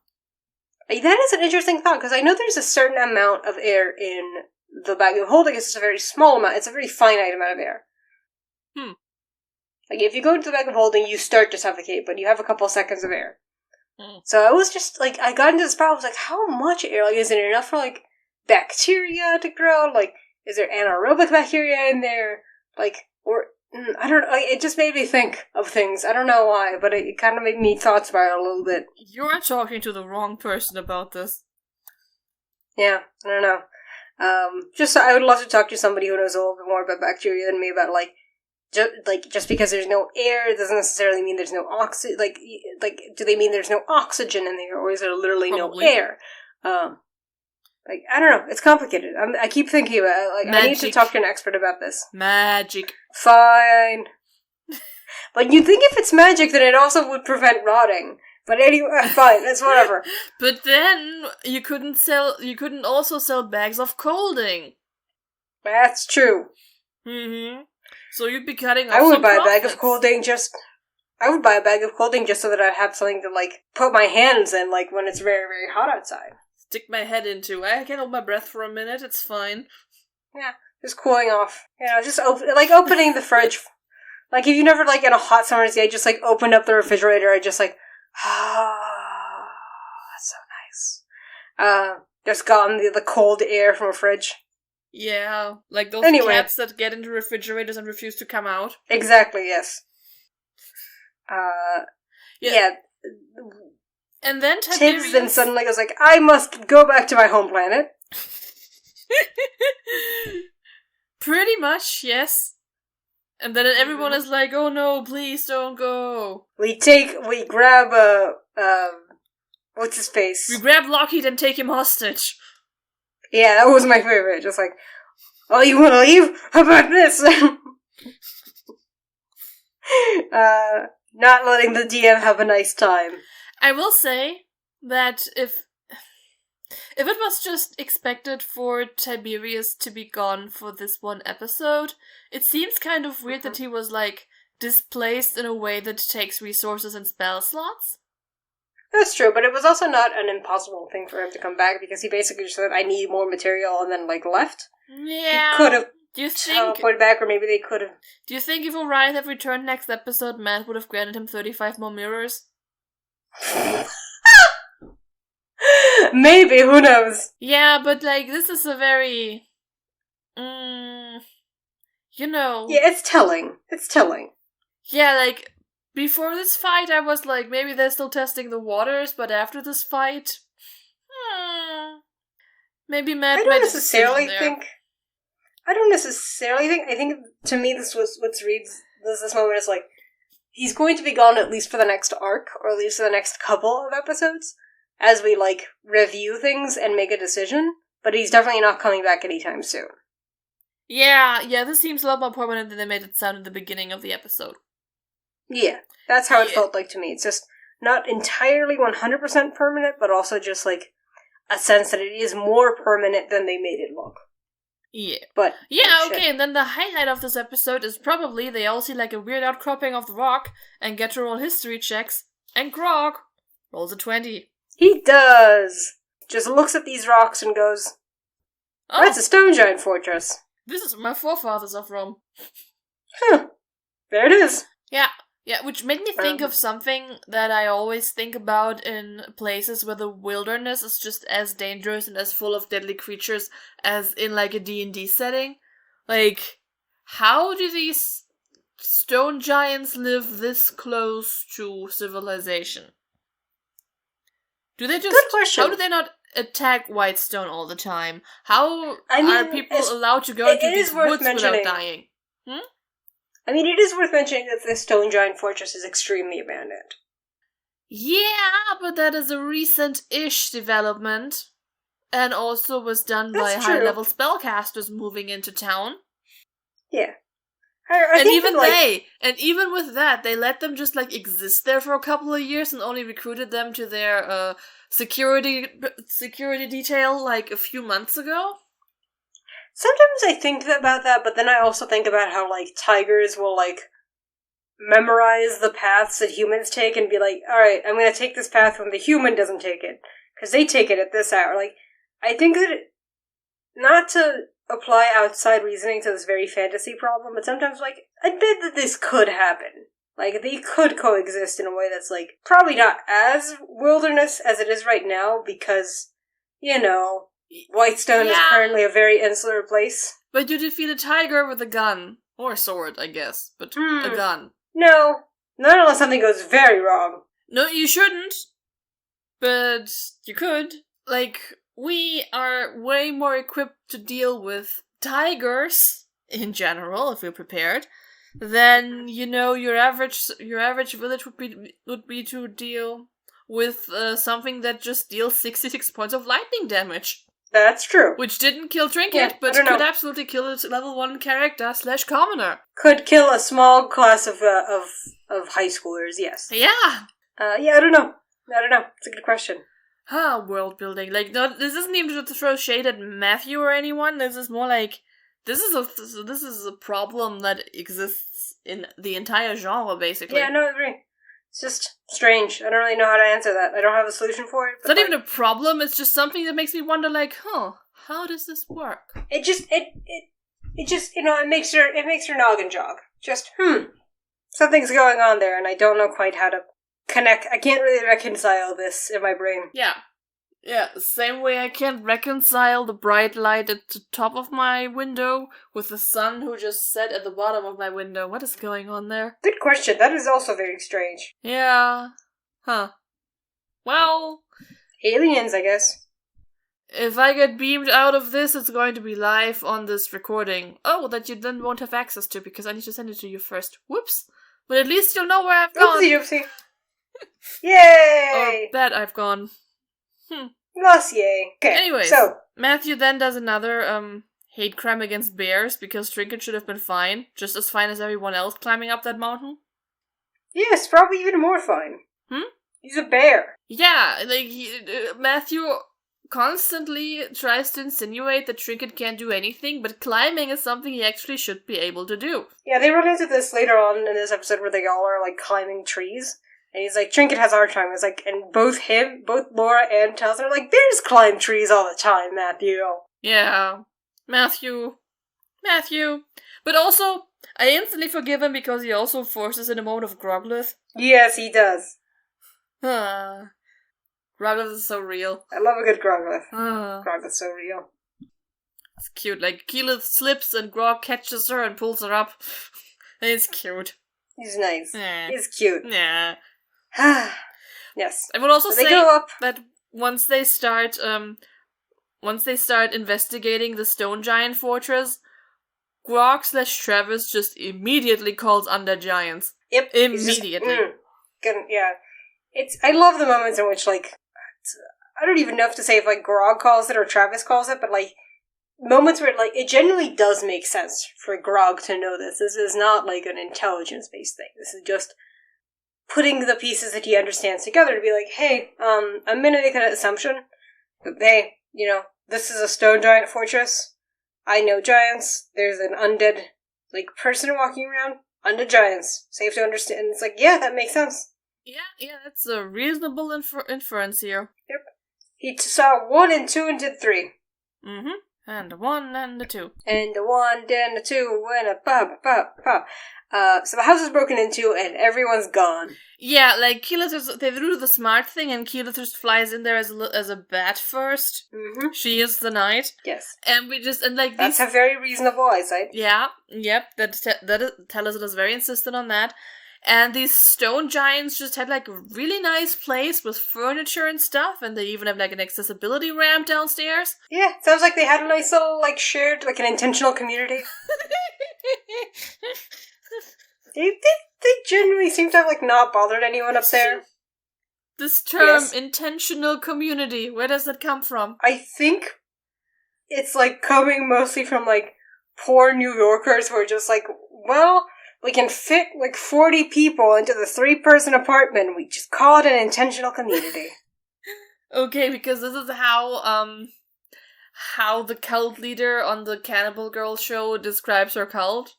That is an interesting thought, because I know there's a certain amount of air in the bag of holding. It's a very small amount. It's a very finite amount of air. If you go into the bag of holding, you start to suffocate, but you have a couple seconds of air. So I was just, I got into this problem, I was like, how much air? Is it enough for, bacteria to grow? Is there anaerobic bacteria in there? I don't know, it just made me think of things. I don't know why, but it kind of made me thought spiral a little bit. You're talking to the wrong person about this. Yeah, I don't know. I would love to talk to somebody who knows a little bit more about bacteria than me about, just because there's no air doesn't necessarily mean there's no oxygen. Do they mean there's no oxygen in there, or is there literally Probably. no air? Like, I don't know. It's complicated. I keep thinking about it. Like, I need to talk to an expert about this. Magic. Fine. But you'd think if it's magic, then it also would prevent rotting. But anyway, fine. That's whatever. But then you couldn't also sell bags of colding. That's true. Mm-hmm. So you'd be cutting off I would some buy a profits. bag of colding just... I would buy a bag of colding just so that I'd have something to, like, put my hands in, like, when it's very, very hot outside. Stick my head into. I can hold my breath for a minute, it's fine. Yeah, just cooling off. You know, just opening the fridge. Like, if you never, like, in a hot summer's day, just, like, opened up the refrigerator and just, like, that's so nice. Just gotten the cold air from a fridge. Yeah, like those cats that get into refrigerators and refuse to come out. Exactly, yes. Yeah. And then Tiberius... Tibbs then suddenly goes like, I must go back to my home planet. Pretty much, yes. And then everyone is like, oh no, please don't go. We grab what's his face? We grab Lockheed and take him hostage. Yeah, that was my favorite. Just like, oh, you wanna leave? How about this? Not letting the DM have a nice time. I will say that if it was just expected for Tiberius to be gone for this one episode, it seems kind of weird that he was, like, displaced in a way that takes resources and spell slots. That's true, but it was also not an impossible thing for him to come back, because he basically just said, I need more material, and then, like, left. Yeah. He could have teleported back, or maybe they could have... Do you think if Orion had returned next episode, Matt would have granted him 35 more mirrors? Maybe, who knows? Yeah, but, like, this is a very... you know... Yeah, it's telling. It's telling. Yeah, like, before this fight, I was like, maybe they're still testing the waters, but after this fight... maybe Matt I don't necessarily think... I think, to me, this moment is like, he's going to be gone at least for the next arc, or at least for the next couple of episodes, as we, like, review things and make a decision, but he's definitely not coming back anytime soon. Yeah, this seems a lot more permanent than they made it sound at the beginning of the episode. Yeah, that's how it felt like to me. It's just not entirely 100% permanent, but also just, like, a sense that it is more permanent than they made it look. Yeah. But okay, and then the highlight of this episode is probably they all see like a weird outcropping of the rock and get to roll history checks, and Grog rolls a 20. He does! Just looks at these rocks and goes, oh, that's a stone giant fortress. This is where my forefathers are from. Huh. There it is. Yeah, which made me think of something that I always think about in places where the wilderness is just as dangerous and as full of deadly creatures as in, like, a D&D setting. Like, how do these stone giants live this close to civilization? Do they just... Good question. How do they not attack Whitestone all the time? How are people allowed to go into these woods without dying? I mean, it is worth mentioning that this stone giant fortress is extremely abandoned. Yeah, but that is a recent-ish development. And also was done by high-level spellcasters moving into town. Yeah. And even with that, they let them just, like, exist there for a couple of years and only recruited them to their security detail, like, a few months ago. Sometimes I think about that, but then I also think about how, like, tigers will, like, memorize the paths that humans take and be like, alright, I'm gonna take this path when the human doesn't take it, because they take it at this hour. Like, I think that, not to apply outside reasoning to this very fantasy problem, but sometimes, like, I bet that this could happen. Like, they could coexist in a way that's, like, probably not as wilderness as it is right now, because, you know... Whitestone is currently a very insular place. But you defeat a tiger with a gun. Or a sword, I guess. But a gun. No. Not unless something goes very wrong. No, you shouldn't. But you could. Like, we are way more equipped to deal with tigers, in general, if we're prepared, than, you know, your average village would be to deal with something that just deals 66 points of lightning damage. That's true. Which didn't kill Trinket, but could absolutely kill its level 1 character / commoner. Could kill a small class of high schoolers, yes. Yeah. I don't know. It's a good question. World building. Like, no, this isn't even to throw shade at Matthew or anyone. This is more like, this is a problem that exists in the entire genre, basically. Yeah, no, I agree. It's just strange. I don't really know how to answer that. I don't have a solution for it. It's not even a problem, it's just something that makes me wonder, like, how does this work? It just, it makes your noggin jog. Just, something's going on there, and I don't know quite how to connect. I can't really reconcile this in my brain. Yeah, same way I can't reconcile the bright light at the top of my window with the sun who just set at the bottom of my window. What is going on there? Good question. That is also very strange. Yeah. Well... aliens, I guess. If I get beamed out of this, it's going to be live on this recording. Oh, that you then won't have access to because I need to send it to you first. Whoops. But at least you'll know where I've gone. Oopsie. Yay! Or that I've gone. Lost, yay. Okay, anyways, so Matthew then does another hate crime against bears because Trinket should have been fine, just as fine as everyone else climbing up that mountain. Yes, probably even more fine. He's a bear. Yeah, like Matthew constantly tries to insinuate that Trinket can't do anything, but climbing is something he actually should be able to do. Yeah, they run into this later on in this episode where they all are like climbing trees. And he's like, Trinket has a hard time. It's like, and both Laura and Towson are like, bears climb trees all the time, Matthew. Yeah. Matthew. But also, I instantly forgive him because he also forces in a moment of Groglith. Yes, he does. Groglith is so real. I love a good Groglith. Groglith's so real. It's cute. Like, Keyleth slips and Grog catches her and pulls her up. And it's cute. He's nice. He's cute. Yeah. Yes. I would also say that once they start investigating the Stone Giant Fortress, Grog / Travis just immediately calls Undead Giants. Yep. Immediately. I love the moments in which, like, I don't even know if to say if, like, Grog calls it or Travis calls it, but, like, moments where, like, it genuinely does make sense for Grog to know this. This is not, like, an intelligence-based thing. This is just putting the pieces that he understands together to be like, hey, I'm gonna make an assumption. Hey, this is a stone giant fortress. I know giants. There's an undead, like, person walking around. Undead giants. Safe to understand. And it's like, yeah, that makes sense. Yeah, that's a reasonable inference here. Yep. He saw 1 and 2 and did 3. Mm-hmm. And the 1 and the 2. And the 1 and the 2 and a pop. So the house is broken into and everyone's gone. Yeah, like Keyleth, they do the smart thing and Keyleth just flies in there as a bat first. Mm-hmm. She is the knight. Yes. And that's a very reasonable eyesight. Yeah, yep, Talos is very insistent on that. And these stone giants just had, like, a really nice place with furniture and stuff, and they even have, like, an accessibility ramp downstairs. Yeah, sounds like they had a nice little, like, shared, like, an intentional community. They genuinely seem to have, like, not bothered anyone up there. This term, intentional community, where does that come from? I think it's, like, coming mostly from, like, poor New Yorkers who are just like, well, we can fit, like, 40 people into the 3-person apartment. We just call it an intentional community. Okay, because this is how the cult leader on the Cannibal Girl show describes her cult.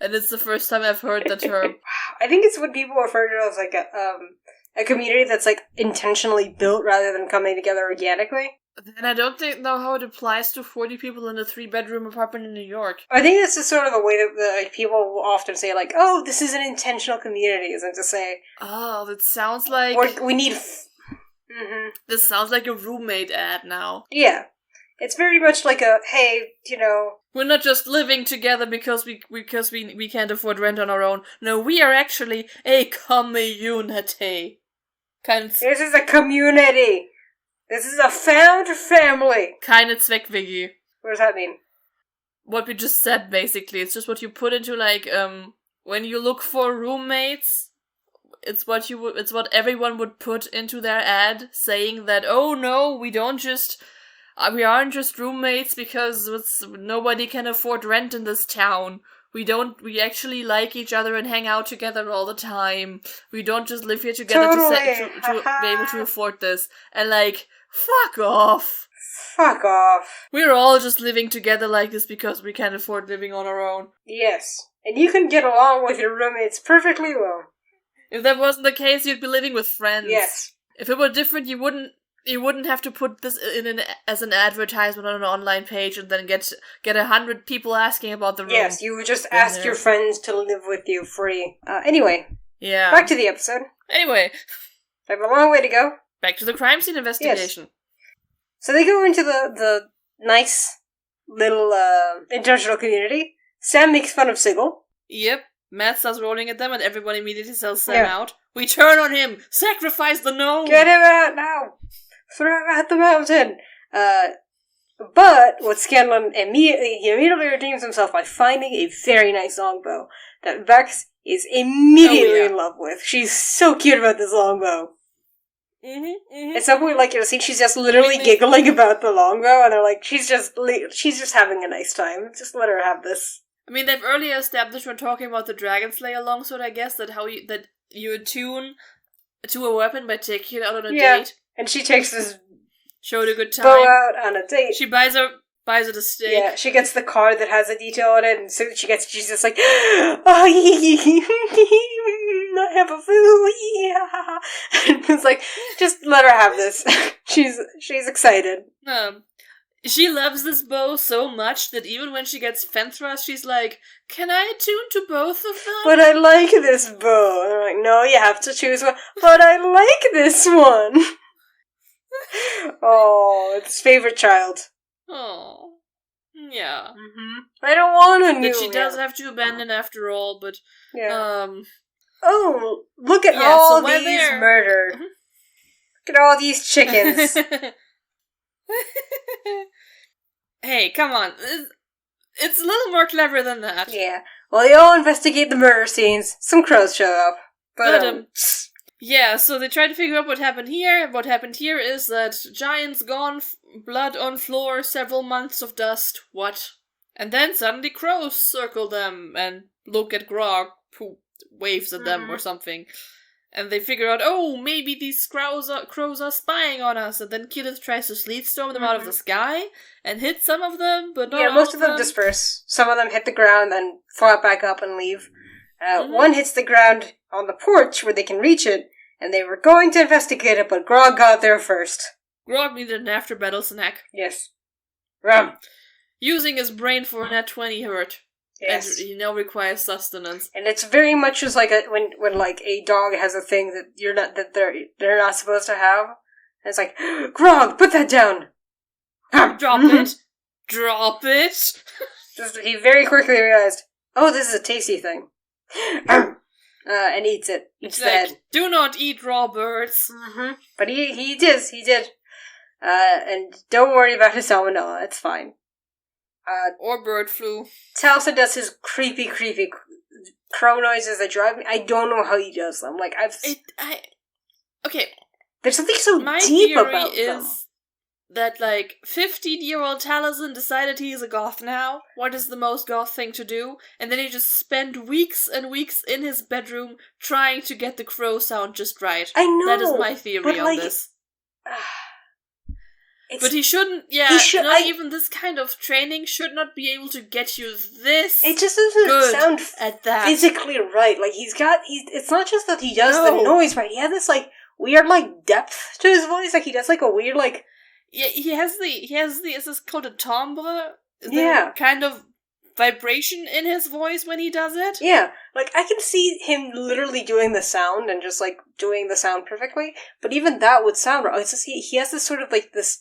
And it's the first time I've heard the term. I think it's what people refer to as, like, a community that's, like, intentionally built rather than coming together organically. And I don't know how it applies to 40 people in a 3-bedroom apartment in New York. I think that's just sort of the way that like, people will often say, like, oh, this is an intentional community, as in to say... Oh, that sounds like... we need... Mm-hmm. This sounds like a roommate ad now. Yeah. It's very much like a, hey, we're not just living together because we can't afford rent on our own. No, we are actually a community. This is a community. This is a found family. Keine Zweckwigi. What does that mean? What we just said, basically. It's just what you put into, like, when you look for roommates, it's what everyone would put into their ad, saying that, oh no, we don't just We aren't just roommates because nobody can afford rent in this town. We actually like each other and hang out together all the time. We don't just live here together to be able to afford this. And fuck off. Fuck off. We're all just living together like this because we can't afford living on our own. Yes. And you can get along with your roommates perfectly well. If that wasn't the case, you'd be living with friends. Yes. If it were different, you wouldn't have to put this as an advertisement on an online page and then get 100 people asking about the room. Yes, you would just ask your friends to live with you free. Anyway. Yeah. Back to the episode. Anyway. I have a long way to go. Back to the crime scene investigation. Yes. So they go into the nice little international community. Sam makes fun of Sigil. Yep. Matt starts rolling at them and everyone immediately sells Sam out. We turn on him! Sacrifice the gnome! Get him out now! Throw him at the mountain! But what Scanlan immediately redeems himself by finding a very nice longbow that Vex is immediately in love with. She's so cute about this longbow. At some point, you'll see she's just literally giggling about the longbow, and they're like, she's just having a nice time. Just let her have this. I mean, they've earlier established when talking about the Dragon Slayer longsword, I guess, that you attune to a weapon by taking it out on a date. And she takes this showed a good time. Bow out on a date. She buys it a steak. Yeah, she gets the card that has a detail on it, and so she's just like, oh, I have a food, yeah. And it's like, just let her have this. She's excited. She loves this bow so much that even when she gets Fenthras, she's like, can I attune to both of them? But I like this bow. And they're like, no, you have to choose one. But I like this one. Oh, it's favorite child. Oh. Yeah. Mm-hmm. I don't want a new that she does have to abandon after all, but... Yeah. Oh, look at all these murder. Look at all these chickens. Hey, come on. It's a little more clever than that. Yeah. Well, they all investigate the murder scenes. Some crows show up. But, yeah, so they try to figure out what happened here. What happened here is that giants gone, blood on floor, several months of dust. What? And then suddenly crows circle them and look at Grog, who waves at them or something. And they figure out, oh, maybe these crows are spying on us. And then Kenneth tries to sleet storm them out of the sky and hit some of them, but not all most of them disperse. Some of them hit the ground, then fly back up and leave. One hits the ground on the porch where they can reach it, and they were going to investigate it, but Grog got there first. Grog needed an after-battle snack. Yes. Rum. Using his brain for a net 20 hurt. Yes. And he now requires sustenance. And it's very much just like when a dog has a thing that they're not supposed to have. And it's like, Grog, put that down. Drop it. Drop it. He very quickly realized, oh, this is a tasty thing. And eats it instead. Do not eat raw birds. Mm-hmm. But he did. And don't worry about his salmonella, it's fine. Or bird flu. Taliesin does his creepy crow noises that drive me. I don't know how he does them. Okay. There's something so deep about them. My theory is that, 15-year-old Taliesin decided he is a goth now. What is the most goth thing to do? And then he just spent weeks and weeks in his bedroom trying to get the crow sound just right. I know. That is my theory on this. But he shouldn't, even this kind of training should not be able to get you this. It just doesn't sound at that. Physically right. It's not just that he does the noise right. He has this, weird, depth to his voice. He does, a weird, Yeah, he has the, is this called a timbre? Yeah. Kind of vibration in his voice when he does it? Yeah. I can see him literally doing the sound and just, doing the sound perfectly. But even that would sound wrong. It's just, he has this sort of, this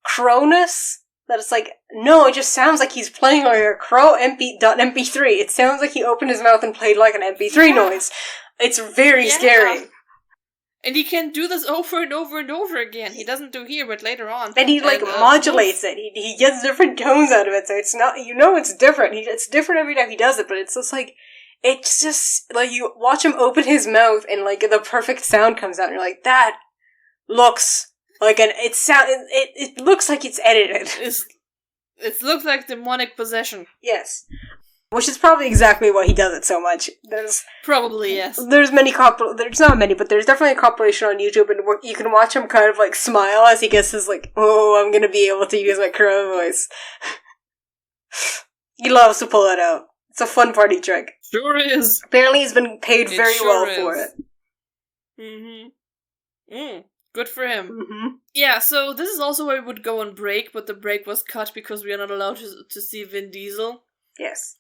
crowness that it's no, it just sounds like he's playing a crow MP3. It sounds like he opened his mouth and played an MP3 noise. It's very scary. And he can do this over and over and over again. He doesn't do here, but later on. And he modulates it. He gets different tones out of it, so it's not, it's different. It's different every time he does it, but it's just it's just, you watch him open his mouth and the perfect sound comes out and you're that looks Like it looks like it's edited. It looks like demonic possession. Yes. Which is probably exactly why he does it so much. Probably, yes. There's not many, but there's definitely a compilation on YouTube, and you can watch him kind of, like, smile as he gets his, like, oh, I'm gonna be able to use my Crow voice. He loves to pull it out. It's a fun party trick. Sure is. Apparently he's been paid very well for it. Good for him. Mm-hmm. Yeah, so this is also where we would go on break, but the break was cut because we are not allowed to see Vin Diesel. Yes.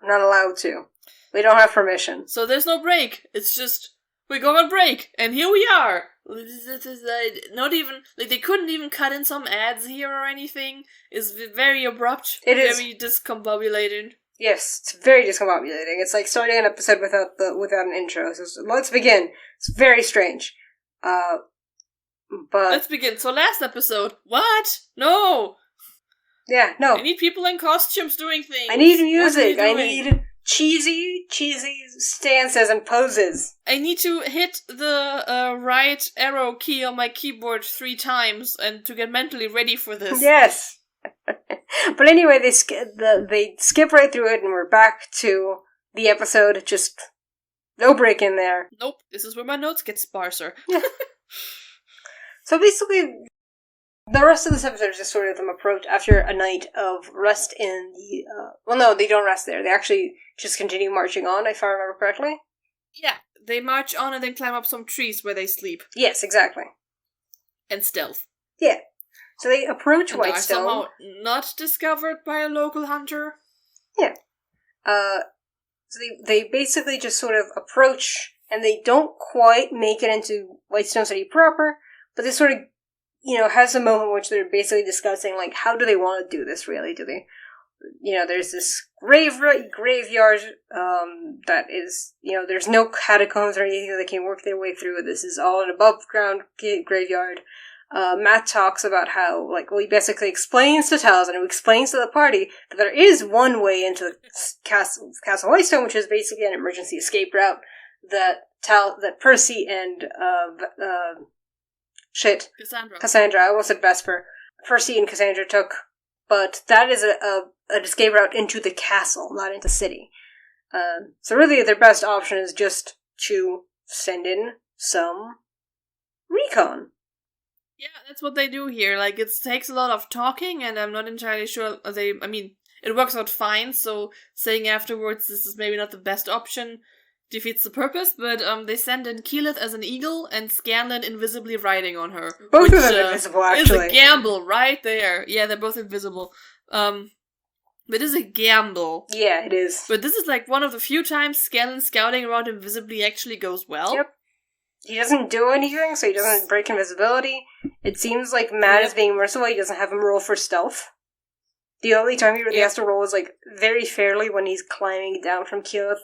We're not allowed to. We don't have permission. So there's no break. It's just, we go on break, and here we are. This is not even, like, they couldn't even cut in some ads here or anything. It's very abrupt. Very discombobulated. Yes, it's very discombobulating. It's like starting an episode without an intro. So let's begin. It's very strange. But let's begin. So last episode, what? No! Yeah, no. I need people in costumes doing things. I need music. I need cheesy stances and poses. I need to hit the right arrow key on my keyboard 3 times and to get mentally ready for this. Yes. But anyway, they skip right through it, and we're back to the episode. Just no break in there. Nope. This is where my notes get sparser. Yeah. So basically, the rest of this episode is just sort of them approach after a night of rest in the. Well, no, they don't rest there. They actually just continue marching on, if I remember correctly. Yeah, they march on and then climb up some trees where they sleep. Yes, exactly. And stealth. Yeah. So they approach and Whitestone. Are somehow not discovered by a local hunter. Yeah. So they basically just sort of approach, and they don't quite make it into Whitestone City proper, but they sort of, has a moment in which they're basically discussing, like, how do they want to do this, really? Do they, there's this graveyard, that is, there's no catacombs or anything that they can work their way through. This is all an above-ground graveyard. Matt talks about how, he basically explains to Taliesin, who explains to the party that there is one way into Castle Whitestone, which is basically an emergency escape route that Percy and, Cassandra, I almost said Vesper. Percy and Cassandra took, but that is an escape route into the castle, not into the city. So really their best option is just to send in some recon. Yeah, that's what they do here. Like, it takes a lot of talking, and I'm not entirely sure it works out fine, so saying afterwards this is maybe not the best option defeats the purpose, but they send in Keyleth as an eagle and Scanlan invisibly riding on her. Both of them invisible, actually. Is a gamble right there. Yeah, they're both invisible. But it is a gamble. Yeah, it is. But this is one of the few times Scanlan scouting around invisibly actually goes well. Yep. He doesn't do anything, so he doesn't break invisibility. It seems like Matt is being merciful. He doesn't have him roll for stealth. The only time he really has to roll is, very fairly when he's climbing down from Keyleth.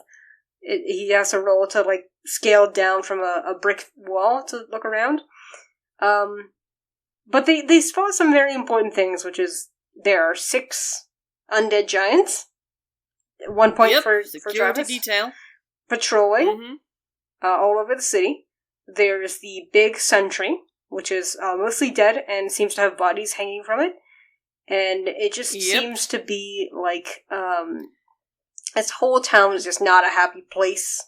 He has to roll to, scale down from a brick wall to look around. But they spot some very important things, which is there are 6 undead giants. 1 point for Travis. Detail. Patrolling all over the city. There's the big sentry, which is mostly dead and seems to have bodies hanging from it. And it just seems to be this whole town is just not a happy place.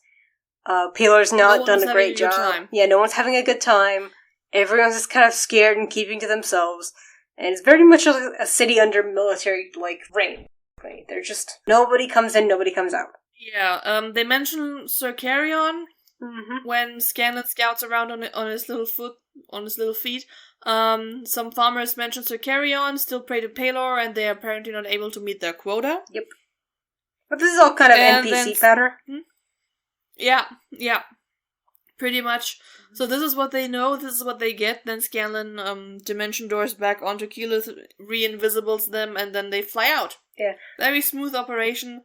Paylor's not done a great job. Yeah, no one's having a good time. Everyone's just kind of scared and keeping to themselves. And it's very much a city under military, reign. They're just, nobody comes in, nobody comes out. Yeah, they mention Sir Carrion. Mm-hmm. When Scanlan scouts around on his little feet, some farmers mention Sir Carrion, still pray to Paylor, and they are apparently not able to meet their quota. Yep. But this is all kind of NPC patter. Yeah, pretty much. So this is what they know, this is what they get, then Scanlan dimension doors back onto Keyleth, re-invisibles them, and then they fly out. Yeah. Very smooth operation.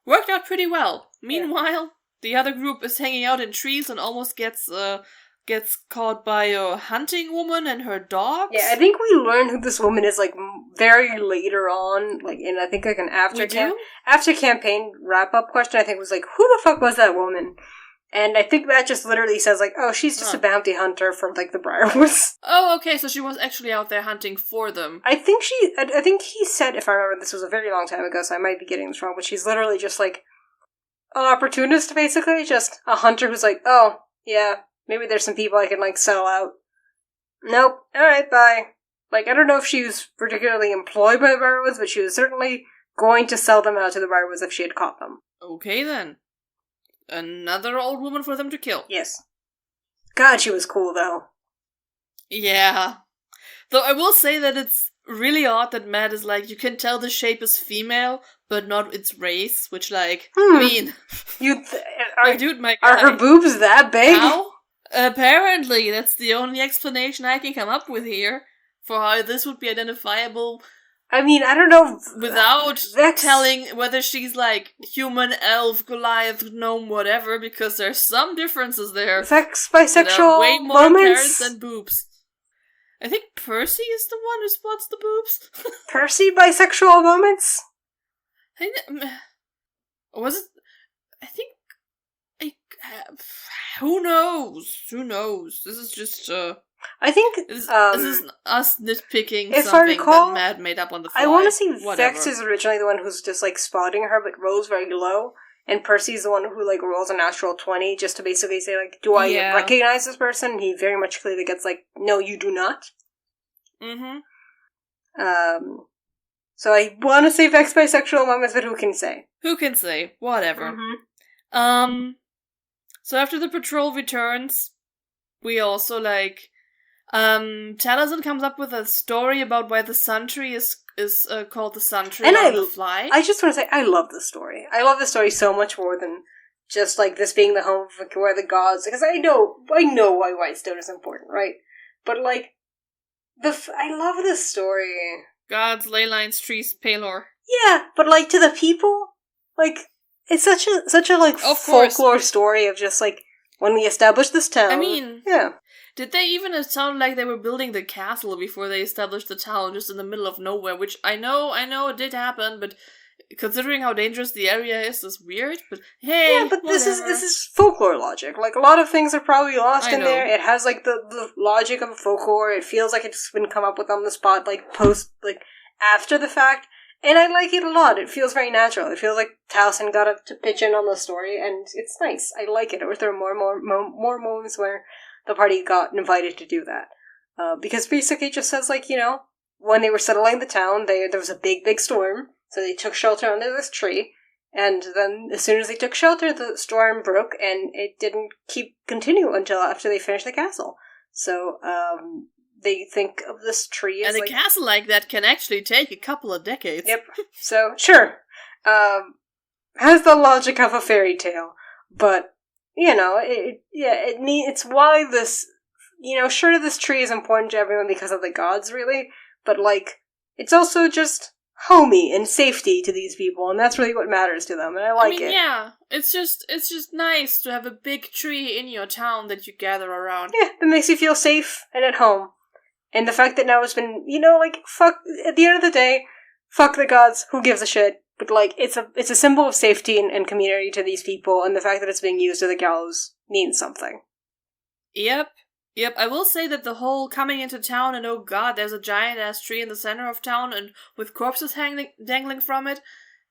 Worked out pretty well. Meanwhile, the other group is hanging out in trees and almost gets caught by a hunting woman and her dogs. Yeah, I think we learn who this woman is, very later on, in, I think, an after campaign wrap-up question, I think was, who the fuck was that woman? And I think Matt just literally says, like, oh, she's just a bounty hunter from, like, the Briarwoods. Oh, okay, so she was actually out there hunting for them. I think he said, if I remember, this was a very long time ago, so I might be getting this wrong, but she's literally just, like, an opportunist, basically. Just a hunter who's like, oh, yeah, maybe there's some people I can, like, sell out. Nope. Alright, bye. Like, I don't know if she was particularly employed by the Briarwoods, but she was certainly going to sell them out to the Briarwoods if she had caught them. Okay, then. Another old woman for them to kill. Yes. God, she was cool, though. Yeah. Though I will say that it's really odd that Matt is like, you can tell the shape is female, but not its race, which, like, I mean... Are her boobs that big? How? Apparently, that's the only explanation I can come up with here for how this would be identifiable. I mean, I don't know. Without telling whether she's like human, elf, Goliath, gnome, whatever, because there's some differences there. Vex bisexual way more moments than boobs. I think Percy is the one who spots the boobs. Percy bisexual moments? Was it? I think. Who knows? Who knows? This is just. I think this is us nitpicking if something I recall, that Matt made up on the fly. I want to say whatever. Vex is originally the one who's just, like, spotting her, but rolls very low, and Percy's the one who, like, rolls a natural 20 just to basically say, like, do I recognize this person? And he very much clearly gets, like, no, you do not. Mm-hmm. So I want to say Vex bisexual moments, but who can say? Who can say? Whatever. Mm-hmm. So after the patrol returns, we also, like... Taliesin comes up with a story about why the Sun Tree is called the Sun Tree on the fly. I just want to say, I love this story. I love this story so much more than just, like, this being the home of where the gods... Because I know why Whitestone is important, right? But, like, I love this story. Gods, ley lines, trees, Palor. Yeah, but, like, to the people, like, it's such a like, folklore story of just, like, when we established this town. I mean... Yeah. Did they even sound like they were building the castle before they established the town just in the middle of nowhere? Which I know it did happen, but considering how dangerous the area is weird. But hey, yeah, but this is folklore logic. Like, a lot of things are probably lost in there. It has, like, the logic of folklore. It feels like it's been come up with on the spot, like, after the fact. And I like it a lot. It feels very natural. It feels like Taliesin got up to pitch in on the story, and it's nice. I like it. I wish there were more moments where the party got invited to do that. Because basically it just says, like, you know, when they were settling the town, there was a big storm, so they took shelter under this tree, and then as soon as they took shelter, the storm broke, and it didn't continue until after they finished the castle. So, they think of this tree as, and a castle like that can actually take a couple of decades. Yep. So, sure. Has the logic of a fairy tale, but... You know, it's why this, you know, sure, this tree is important to everyone because of the gods, really, but, like, it's also just homey and safety to these people, and that's really what matters to them, and I like it. Yeah, it's just nice to have a big tree in your town that you gather around. Yeah, it makes you feel safe and at home. And the fact that now it's been, you know, like, fuck, at the end of the day, fuck the gods, who gives a shit? But, like, it's a symbol of safety and community to these people, and the fact that it's being used as a gallows means something. Yep. I will say that the whole coming into town and, oh god, there's a giant-ass tree in the center of town and with corpses dangling from it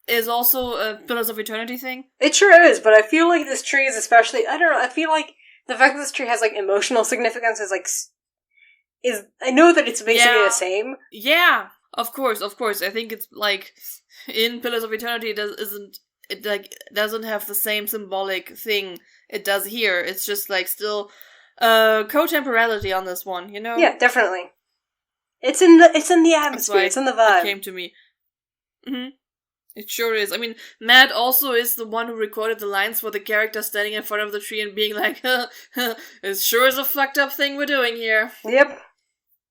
is also a Pillars of Eternity thing. It sure is, but I feel like this tree is especially, I don't know, I feel like the fact that this tree has, like, emotional significance is I know that it's basically the same. Yeah, of course. I think it's, like... In Pillars of Eternity, it doesn't have the same symbolic thing it does here. It's just, like, still co-temporality on this one, you know? Yeah, definitely. It's in the atmosphere. It's in the vibe. It came to me. Mm-hmm. It sure is. I mean, Matt also is the one who recorded the lines for the character standing in front of the tree and being like, it sure is a fucked up thing we're doing here. Yep.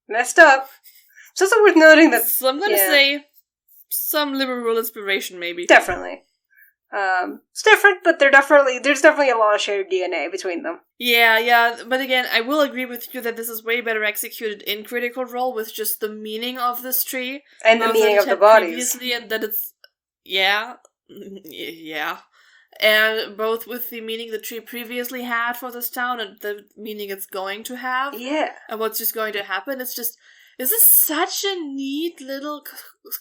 Messed up. It's also worth noting that... So I'm gonna say... Some liberal inspiration, maybe. Definitely. It's different, but there's definitely a lot of shared DNA between them. Yeah, but again, I will agree with you that this is way better executed in Critical Role with just the meaning of this tree. And the meaning of the bodies. And that it's... Yeah. And both with the meaning the tree previously had for this town and the meaning it's going to have. Yeah. And what's just going to happen. This is such a neat little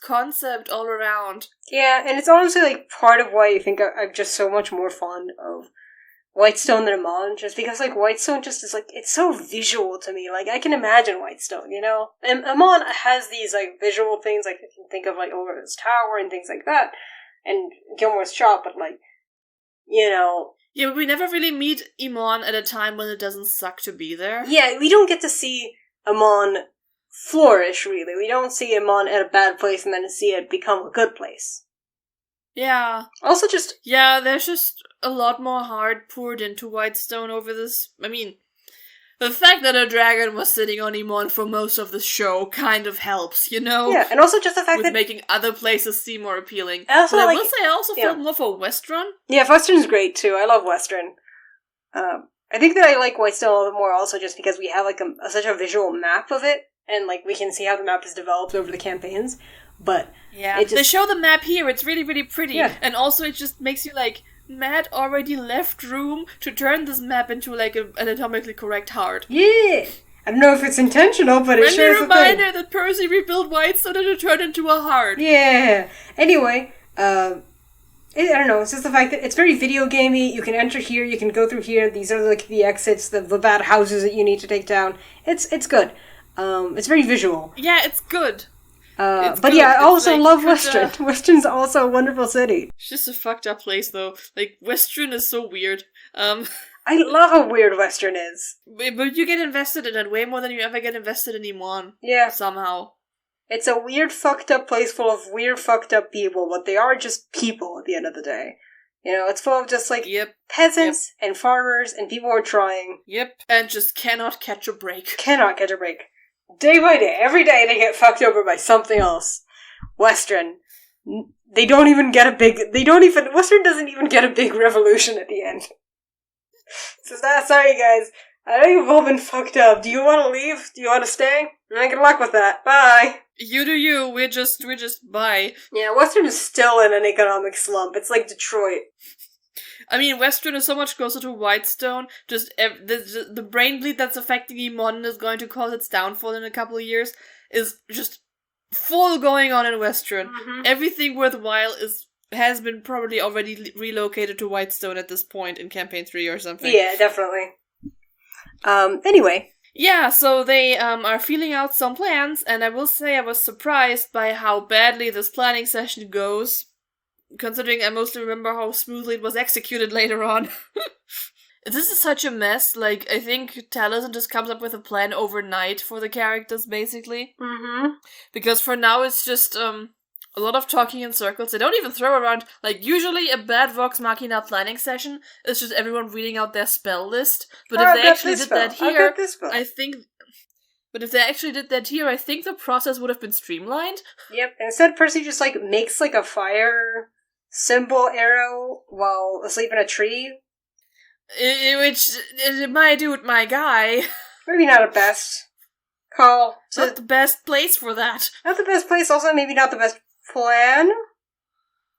concept all around. Yeah, and it's honestly, like, part of why I think I'm just so much more fond of Whitestone than Amon, just because, like, Whitestone just is, like, it's so visual to me. Like, I can imagine Whitestone, you know? And Amon has these, like, visual things, like, I can think of, like, over this tower and things like that, and Gilmore's shop, but, like, you know... Yeah, but we never really meet Amon at a time when it doesn't suck to be there. Yeah, we don't get to see Amon flourish, really. We don't see Amon at a bad place and then see it become a good place. Yeah. Also just... Yeah, there's just a lot more heart poured into Whitestone over this. I mean, the fact that a dragon was sitting on Amon for most of the show kind of helps, you know? Yeah, and also just the fact with that... making other places seem more appealing. Also, but like, I will say I also felt more for Westron. Yeah, Westron's great, too. I love Westron. I think that I like Whitestone a little bit more also just because we have, like, such a visual map of it, and, like, we can see how the map is developed over the campaigns. But yeah, they show the map here. It's really, really pretty. Yeah. And also it just makes you like, Matt already left room to turn this map into like an anatomically correct heart. Yeah! I don't know if it's intentional, but it sure is a thing. Reminder that Percy rebuilt Whitestone and it turned into a heart. Yeah! Anyway, I don't know, it's just the fact that it's very video gamey. You can enter here, you can go through here. These are like the exits, the bad houses that you need to take down. It's good. It's very visual. Yeah, it's good. But good. Yeah, I also like, love Westron. Westron's also a wonderful city. It's just a fucked up place, though. Like, Westron is so weird. I love how weird Westron is. But you get invested in it way more than you ever get invested in Imon. Yeah. Somehow. It's a weird, fucked up place full of weird, fucked up people, but they are just people at the end of the day. You know, it's full of just, like, peasants and farmers and people who are trying. Yep. And just cannot catch a break. Cannot catch a break. Day by day, every day they get fucked over by something else. Westron. Westron doesn't even get a big revolution at the end. So sorry guys, I know you've all been fucked up. Do you want to leave? Do you want to stay? Good luck with that. Bye. You do you, we're just bye. Yeah, Westron is still in an economic slump. It's like Detroit. I mean, Westron is so much closer to Whitestone. Just the brain bleed that's affecting Emon is going to cause its downfall in a couple of years is just full going on in Westron. Mm-hmm. Everything worthwhile has been probably already relocated to Whitestone at this point in Campaign 3 or something. Yeah, definitely. Anyway. Yeah, so they are feeling out some plans, and I will say I was surprised by how badly this planning session goes. Considering I mostly remember how smoothly it was executed later on. This is such a mess. Like, I think Taliesin just comes up with a plan overnight for the characters, basically. Mm-hmm. Because for now it's just a lot of talking in circles. They don't even throw around, like, usually a bad Vox Machina planning session is just everyone reading out their spell list. But if they actually did that here, I think... But if they actually did that here, I think the process would have been streamlined. Yep. Instead, Percy just, like, makes, like, a fire symbol arrow while asleep in a tree. Which, my dude, my guy. Maybe not the best call. Not the best place for that. Not the best place, also maybe not the best plan.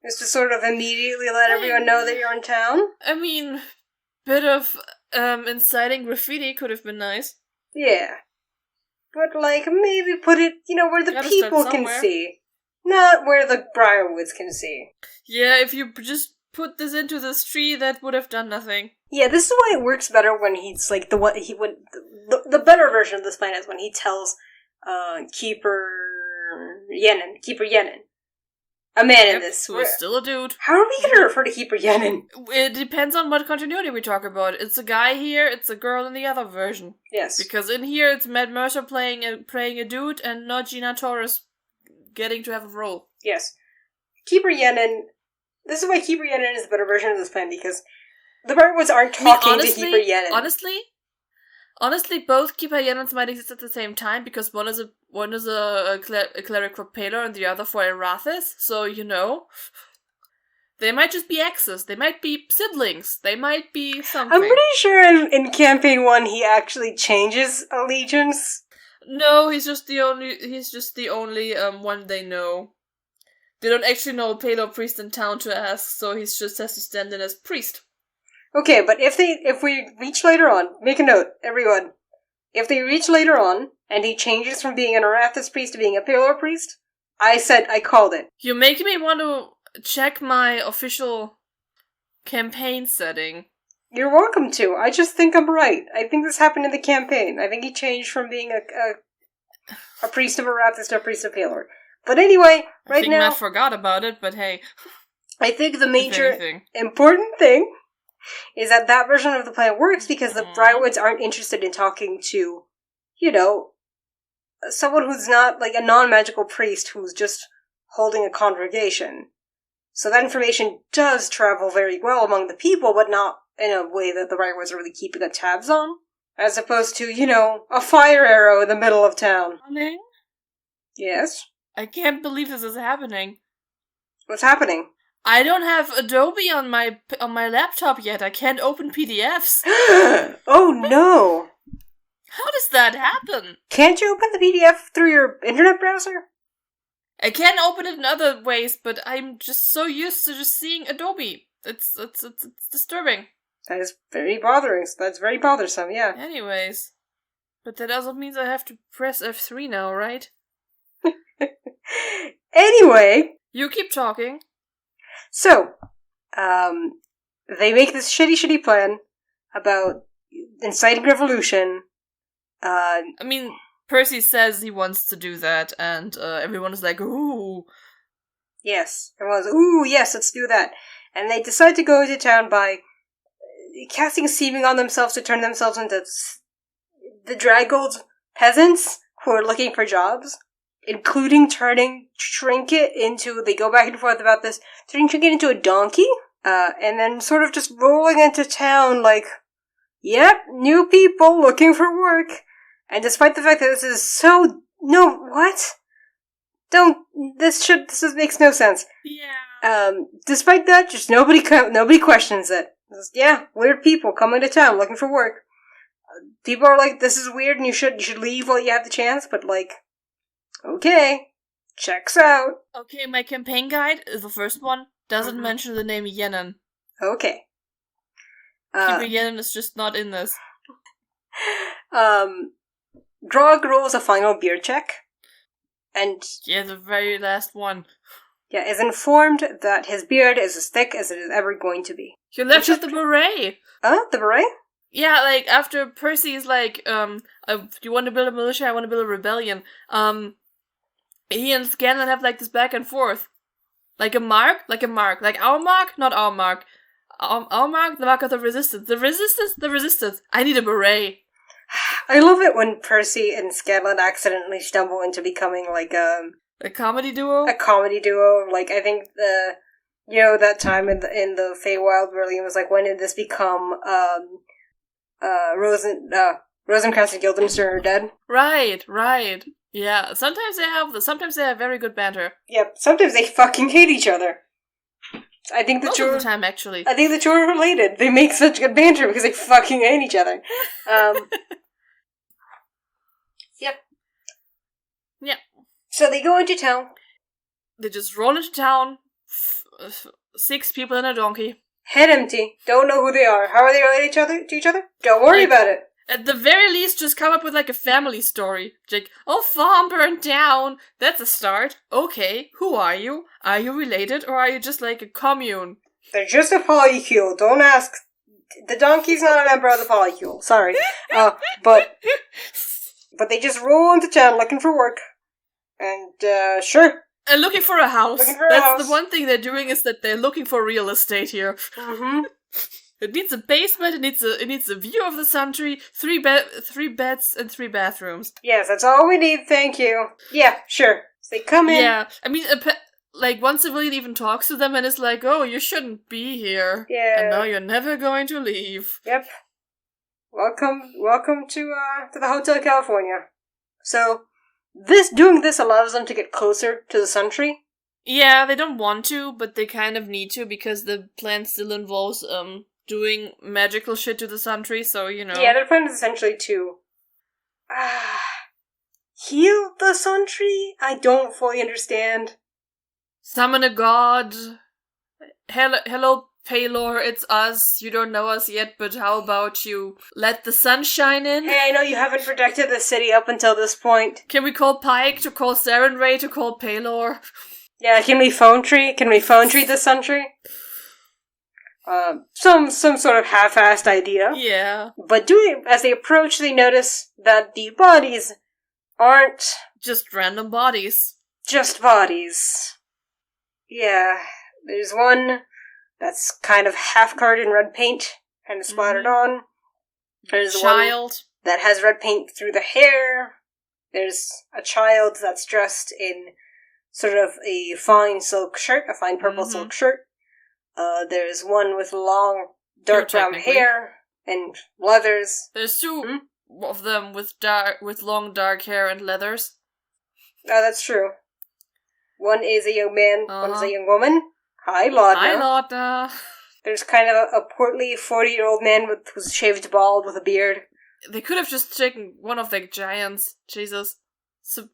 Is to sort of immediately let everyone know that you're in town. I mean, bit of inciting graffiti could have been nice. Yeah. But, like, maybe put it, where the people can see. Not where the Briarwoods can see. Yeah, if you just put this into this tree, that would have done nothing. Yeah, this is why it works better when he's, like, the better version of this plan is when he tells, Keeper Yenin. A man in this. Who is still a dude. How are we gonna refer to Keeper Yenin? It depends on what continuity we talk about. It's a guy here, it's a girl in the other version. Yes. Because in here, it's Matt Mercer playing a dude, and not Gina Torres getting to have a role. Yes. Keeper Yenin... This is why Keeper Yenin is the better version of this plan, because the Briarwoods aren't talking to Keeper Yenin. Honestly, both Keeper Yenins might exist at the same time, because one is a cleric for Pelor and the other for Erathis, so, they might just be exes, they might be siblings, they might be something. I'm pretty sure in Campaign 1 he actually changes allegiance. No, he's just the only one they know. They don't actually know a Paleo priest in town to ask, so he just has to stand in as priest. Okay, but if we reach later on, make a note, everyone. If they reach later on, and he changes from being an Arathis priest to being a Paleo priest, I called it. You're making me want to check my official campaign setting. You're welcome to. I just think I'm right. I think this happened in the campaign. I think he changed from being a priest of Arathis to a priest of Palor. But anyway, right now... I think Matt forgot about it, but hey. I think the major important thing is that version of the plan works because the Briarwoods aren't interested in talking to, someone who's not, like, a non-magical priest who's just holding a congregation. So that information does travel very well among the people, but not in a way that the Briarwoods are really keeping a tabs on. As opposed to, a fire arrow in the middle of town. Happening? Yes? I can't believe this is happening. What's happening? I don't have Adobe on my laptop yet. I can't open PDFs. Oh no! How does that happen? Can't you open the PDF through your internet browser? I can open it in other ways, but I'm just so used to just seeing Adobe. It's disturbing. That is very bothering. That's very bothersome, yeah. Anyways. But that also means I have to press F3 now, right? Anyway. You keep talking. So, they make this shitty plan about inciting revolution. Percy says he wants to do that, and everyone is like, ooh. Yes. Everyone's, ooh, yes, let's do that. And they decide to go into town by casting a seeming on themselves to turn themselves into the draggled peasants who are looking for jobs, including turning Trinket into, they go back and forth about this, turning Trinket into a donkey, and then sort of just rolling into town like, yep, new people looking for work. And despite the fact that this is so, no, what? This makes no sense. Yeah. Despite that, just nobody questions it. Just, yeah, weird people coming to town looking for work. People are like, this is weird and you should leave while you have the chance, but like, okay, checks out. Okay, my campaign guide, the first one, doesn't mention the name Yenan. Okay. Keeper Yenan is just not in this. Grog rolls a final beard check. And... yeah, the very last one. Yeah, is informed that his beard is as thick as it is ever going to be. You left with the beret! The beret? Yeah, like, after Percy's like, you want to build a militia, I want to build a rebellion, he and Scanlan have, like, this back and forth. Like a mark. Like our mark, not our mark. Our mark, the mark of the resistance. The resistance. I need a beret. I love it when Percy and Scanlan accidentally stumble into becoming, like, a comedy duo? A comedy duo. Like, I think that time in the Feywild where Liam was like, when did this become, Rosencrantz and Guildenstern are dead? Right. Yeah, sometimes they have very good banter. Yep, sometimes they fucking hate each other. I think most of the time, actually. I think the two are related. They make such good banter because they fucking hate each other. Yep. Yeah. So they go into town. They just roll into town. 6 people in a donkey. Head empty. Don't know who they are. How are they related to each other? Don't worry about it. At the very least, just come up with like a family story. Like, farm burned down. That's a start. Okay, who are you? Are you related, or are you just like a commune? They're just a polycule. Don't ask. The donkey's not a member of the polycule. Sorry. But they just roll into town looking for work. And, sure. And looking for a house. That's the one thing they're doing, is that they're looking for real estate here. Mm-hmm. It needs a basement, it needs a view of the Sundry, 3 beds, and 3 bathrooms. Yes, that's all we need, thank you. Yeah, sure. So they come in. Yeah, I mean, one civilian even talks to them and is like, oh, you shouldn't be here. Yeah. And now you're never going to leave. Yep. Welcome to the Hotel California. So, doing this allows them to get closer to the Sundry. Yeah, they don't want to, but they kind of need to, because the plan still involves, doing magical shit to the Sundry, so, Yeah, their plan is essentially to heal the Sundry? I don't fully understand. Summon a god. Hello, Paylor, it's us. You don't know us yet, but how about you let the sun shine in? Hey, I know you haven't protected the city up until this point. Can we call Pike to call Sarenrae to call Paylor? Yeah, can we phone tree? Can we phone tree the sun tree? Some sort of half-assed idea. Yeah. But as they approach, they notice that the bodies aren't... just random bodies. Just bodies. Yeah, there's one that's kind of half-covered in red paint and splattered on. There's a child that has red paint through the hair. There's a child that's dressed in sort of a fine silk shirt, a fine purple silk shirt. There's one with long, dark brown hair and leathers. There's two of them with long, dark hair and leathers. Oh, that's true. One is a young man, one is a young woman. Hi, Laudna. Hi, Laudna. There's kind of a portly 40-year-old man who's shaved bald with a beard. They could have just taken one of the giants. Jesus. So,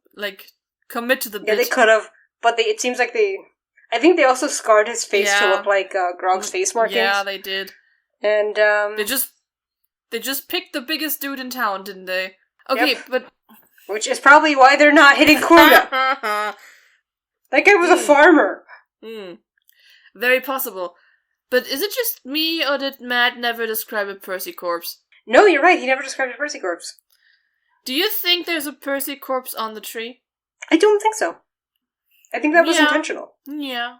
commit to the bit. Yeah, they could have, but it seems like I think they also scarred his face to look like Grog's face markings. Yeah, they did. And, They just picked the biggest dude in town, didn't they? Okay, but... Which is probably why they're not hitting Kurna. That guy was a farmer. Very possible. But is it just me, or did Matt never describe a Percy corpse? No, you're right, he never described a Percy corpse. Do you think there's a Percy corpse on the tree? I don't think so. I think that was intentional. Yeah.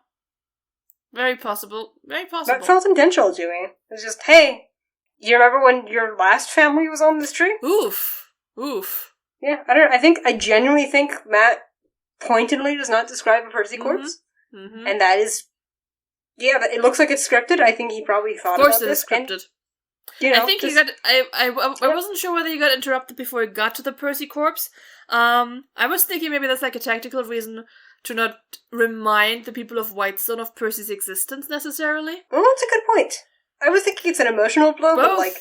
Very possible. Very possible. That felt intentional, Dewey. It was just, hey, you remember when your last family was on this tree? Oof. Yeah, I genuinely think Matt pointedly does not describe a Percy corpse. Mm-hmm. And that is, it looks like it's scripted. I think he probably thought about this. Of course it is scripted. And, I think he got, I wasn't sure whether he got interrupted before he got to the Percy corpse. I was thinking maybe that's like a tactical reason to not remind the people of Whitestone of Percy's existence necessarily. Well, that's a good point. I was thinking it's an emotional blow, but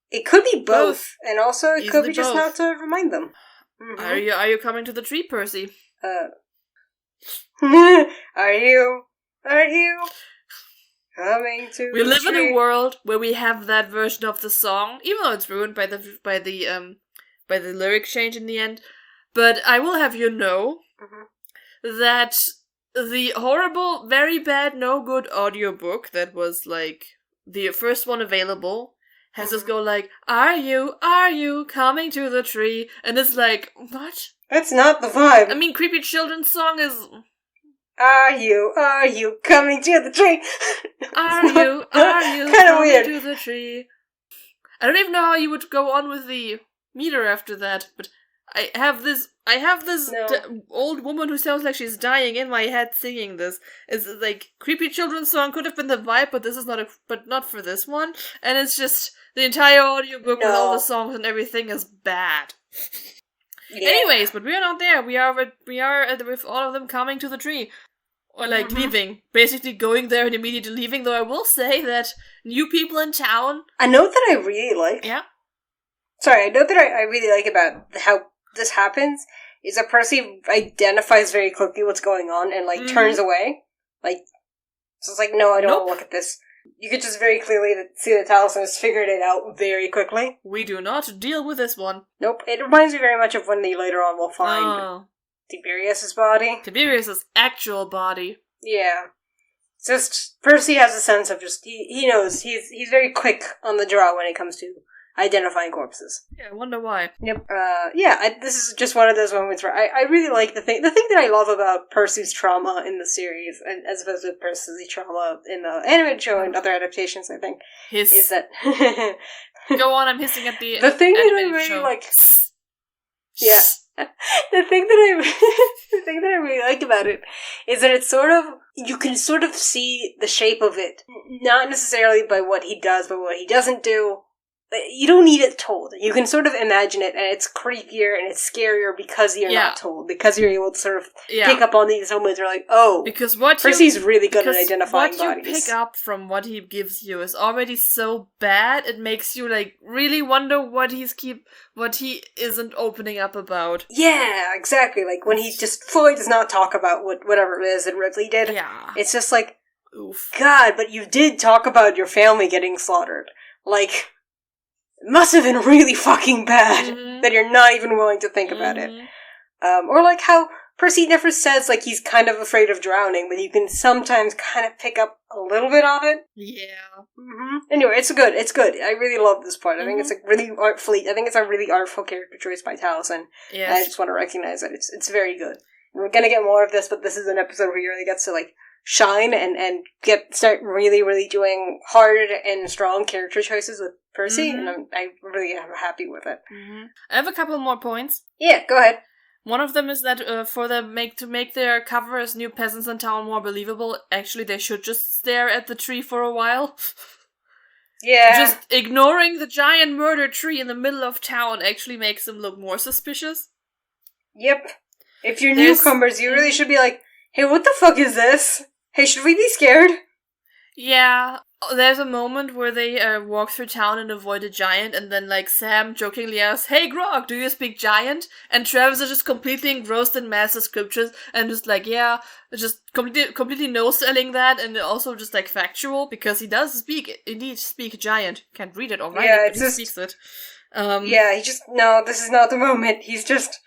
it could be both. And also it could be just not to remind them. Mm-hmm. Are you coming to the tree, Percy? Are you coming to We the live tree? in a world where we have that version of the song, even though it's ruined by the lyric change in the end. But I will have you know that the horrible, very bad, no good audiobook that was the first one available has us go are you coming to the tree? And it's what? That's not the vibe. I mean, Creepy Children's song is... Are you coming to the tree? Are you coming to the tree? I don't even know how you would go on with the meter after that, but I have this old woman who sounds like she's dying in my head singing this. It's Creepy Children's song could have been the vibe, but this is not for this one. And it's just the entire audiobook with all the songs and everything is bad. Yeah. Anyways, but we are not there. We are with all of them coming to the tree. Or leaving. Basically going there and immediately leaving, though I will say that new people in town... A note that I really like... Yeah? Sorry, a note that I really like about how this happens is that Percy identifies very quickly what's going on and turns away. So it's no, I don't want to look at this. You could just very clearly see that Taliesin has figured it out very quickly. We do not deal with this one. Nope. It reminds me very much of when they later on will find Tiberius's body. Tiberius's actual body. Yeah. It's just, Percy has a sense of just, he knows, he's very quick on the draw when it comes to identifying corpses. Yeah, I wonder why. Yep. This is just one of those moments where I really like the thing that I love about Percy's trauma in the series, and as opposed to Percy's trauma in the animated show and other adaptations, I think, is that... Go on, I'm hissing at the the thing that I really show. like... Yeah. The thing that I really like about it is that it's sort of, you can sort of see the shape of it, not necessarily by what he does, but what he doesn't do. you don't need it told. You can sort of imagine it, and it's creepier and it's scarier because you're not told. Because you're able to sort of pick up on these moments. You're like, oh, because Percy's really good at identifying bodies. What you pick up from what he gives you is already so bad, it makes you, like, really wonder what he isn't opening up about. Yeah, exactly. Like, when Floyd does not talk about whatever it is that Ripley did. Yeah. It's just like, oof. God, but you did talk about your family getting slaughtered. Like, it must have been really fucking bad that you're not even willing to think about it. Or like how Percy never says, like, he's kind of afraid of drowning, but you can sometimes kind of pick up a little bit of it. Yeah. Anyway, it's good. I really love this part. I think it's a really artful character choice by Taliesin. Yes. And I just want to recognize that it's very good. We're gonna get more of this, but this is an episode where he really gets to, like, shine and start really, really doing hard and strong character choices with Percy, and I really am happy with it. I have a couple more points. Yeah, go ahead. One of them is that to make their cover as new peasants in town more believable, actually they should just stare at the tree for a while. Yeah. Just ignoring the giant murder tree in the middle of town actually makes them look more suspicious. Yep. If you're newcomers, you really should be like, hey, what the fuck is this? Hey, should we be scared? Yeah, there's a moment where they walk through town and avoid a giant, and then, like, Sam jokingly asks, hey, Grog, do you speak giant? And Travis is just completely engrossed in mass descriptions, and just like, yeah, just completely no-selling that, and also just, like, factual, because he does speak giant. Can't read it or write it, but he speaks it. No, this is not the moment. He's just,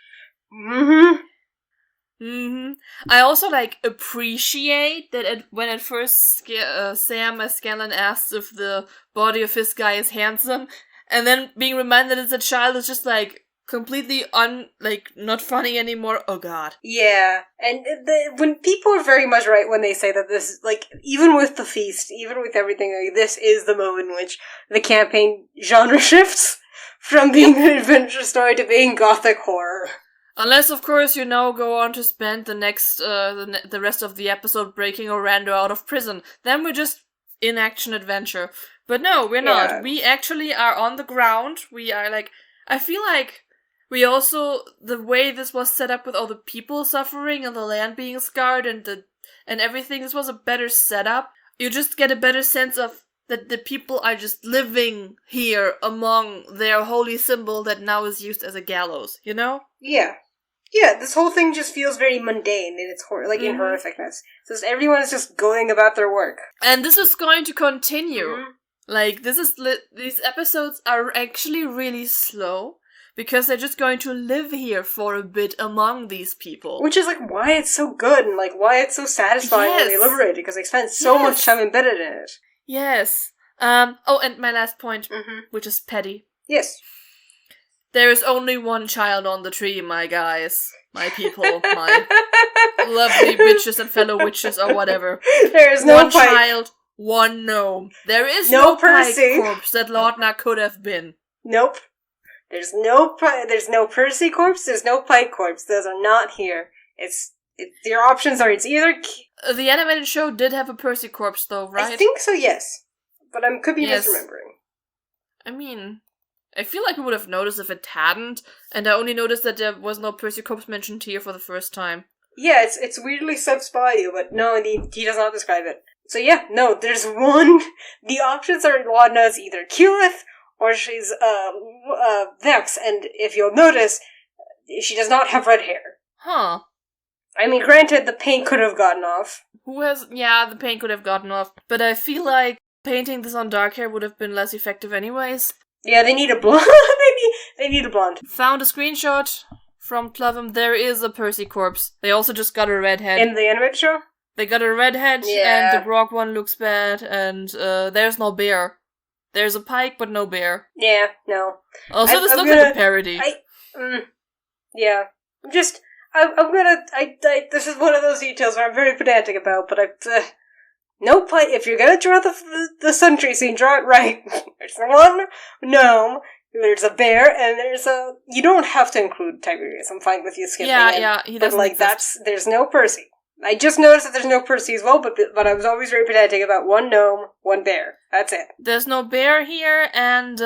I also, like, appreciate that when at first Sam as Scanlan asks if the body of his guy is handsome, and then being reminded as a child is just, like, completely not funny anymore. Oh god. Yeah, and when people are very much right when they say that this, like, even with the feast, even with everything, like, this is the moment in which the campaign genre shifts from being an adventure story to being gothic horror. Unless, of course, you now go on to spend the next, the rest of the episode breaking Orlando out of prison. Then we're just in action adventure. But no, we're not. We actually are on the ground. We are, like, I feel like we also, the way this was set up with all the people suffering and the land being scarred and everything, this was a better setup. You just get a better sense of that the people are just living here among their holy symbol that now is used as a gallows, you know? Yeah. Yeah, this whole thing just feels very mundane in its in horrificness. So everyone is just going about their work. And this is going to continue. Like, these episodes are actually really slow, because they're just going to live here for a bit among these people. Which is, like, why it's so good, and, like, why it's so satisfying when they liberate it, because they spent so much time embedded in it. Yes. And my last point, which is petty. Yes. There is only one child on the tree, my guys. My people. My lovely bitches and fellow witches or whatever. There is no one child, one gnome. There is no Percy corpse that Lautner could have been. Nope. There's no Percy corpse, there's no Pike corpse. Those are not here. Your options are, it's either... The animated show did have a Percy corpse, though, right? I think so, yes. But I could be misremembering. I mean, I feel like we would have noticed if it hadn't, and I only noticed that there was no Percy corpse mentioned here for the first time. Yeah, it's weirdly slips by you, but no, he does not describe it. So yeah, no, there's one... The options are Laudna's either Keyleth, or she's Vex, and if you'll notice, she does not have red hair. Huh. I mean, granted, the paint could have gotten off. The paint could have gotten off, but I feel like painting this on dark hair would have been less effective anyways. Yeah, they need a blonde. they need a blonde. Found a screenshot from Clevum. There is a Percy corpse. They also just got a redhead. In the animated show? They got a redhead, and the Grog one looks bad, and there's no bear. There's a Pike, but no bear. Yeah, no. Also, this looks like a parody. Yeah. This is one of those details where I'm very pedantic about, but no Pike, if you're gonna draw the sun tree scene, draw it right. There's one gnome, there's a bear, and you don't have to include Tiberius, I'm fine with you skipping it. He doesn't exist. There's no Percy. I just noticed that there's no Percy as well, but I was always very pedantic about one gnome, one bear. That's it. There's no bear here, and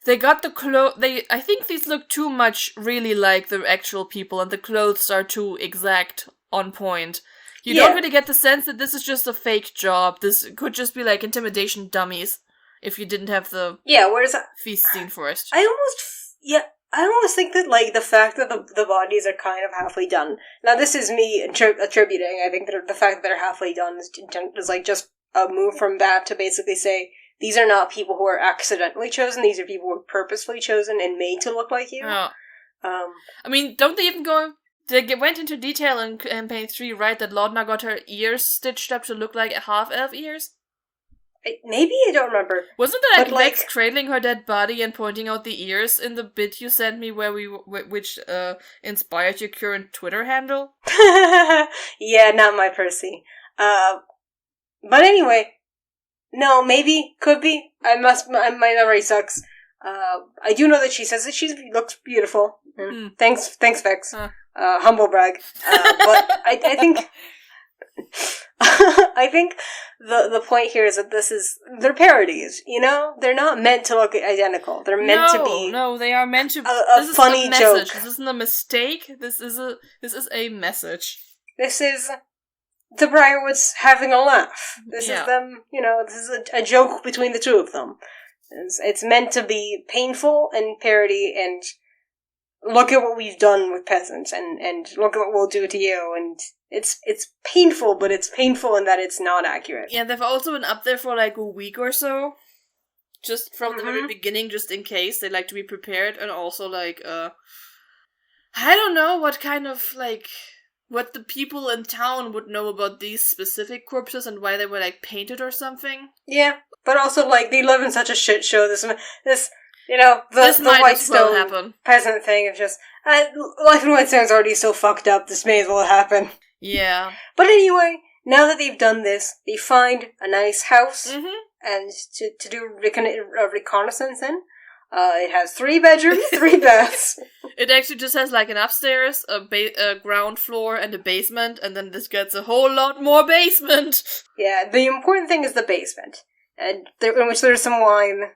they got the clothes. I think these look too much really like the actual people, and the clothes are too exact on point. You don't really get the sense that this is just a fake job. This could just be like intimidation dummies if you didn't have the feast scene first. I almost think that, like, the fact that the bodies are kind of halfway done. Now, this is me attributing. I think that the fact that they're halfway done is like just a move from that to basically say, these are not people who are accidentally chosen, these are people who are purposefully chosen and made to look like you. Oh. I mean, don't they even go... They went into detail in campaign 3, right? That Laudna got her ears stitched up to look like half-elf ears? Maybe, I don't remember. Wasn't that like Vex cradling her dead body and pointing out the ears in the bit you sent me which inspired your current Twitter handle? Yeah, not my Percy. But anyway, no, maybe, could be. My memory sucks. I do know that she says that she looks beautiful. Thanks, Vex. Humble brag. But I think... I think the point here is that they're parodies, you know? They're not meant to look identical. They're meant to be... No, they are meant to... a funny joke. This isn't a mistake. This is a message. This is the Briarwoods having a laugh. This is them, you know, this is a joke between the two of them. It's meant to be painful and parody and look at what we've done with peasants and look at what we'll do to you, and it's painful, but it's painful in that it's not accurate. Yeah, they've also been up there for like a week or so. Just from the very beginning, just in case. They like to be prepared, and also like, I don't know what kind of, like, what the people in town would know about these specific corpses and why they were, like, painted or something. Yeah, but also, like, they live in such a shit show, this you know, the Whitestone peasant thing of just, life in Whitestone's already so fucked up, this may as well happen. Yeah. But anyway, now that they've done this, they find a nice house, and to do reconnaissance in. It has 3 bedrooms, 3 baths. It actually just has like an upstairs, a ground floor, and a basement, and then this gets a whole lot more basement. Yeah, the important thing is the basement, and in which there's some wine,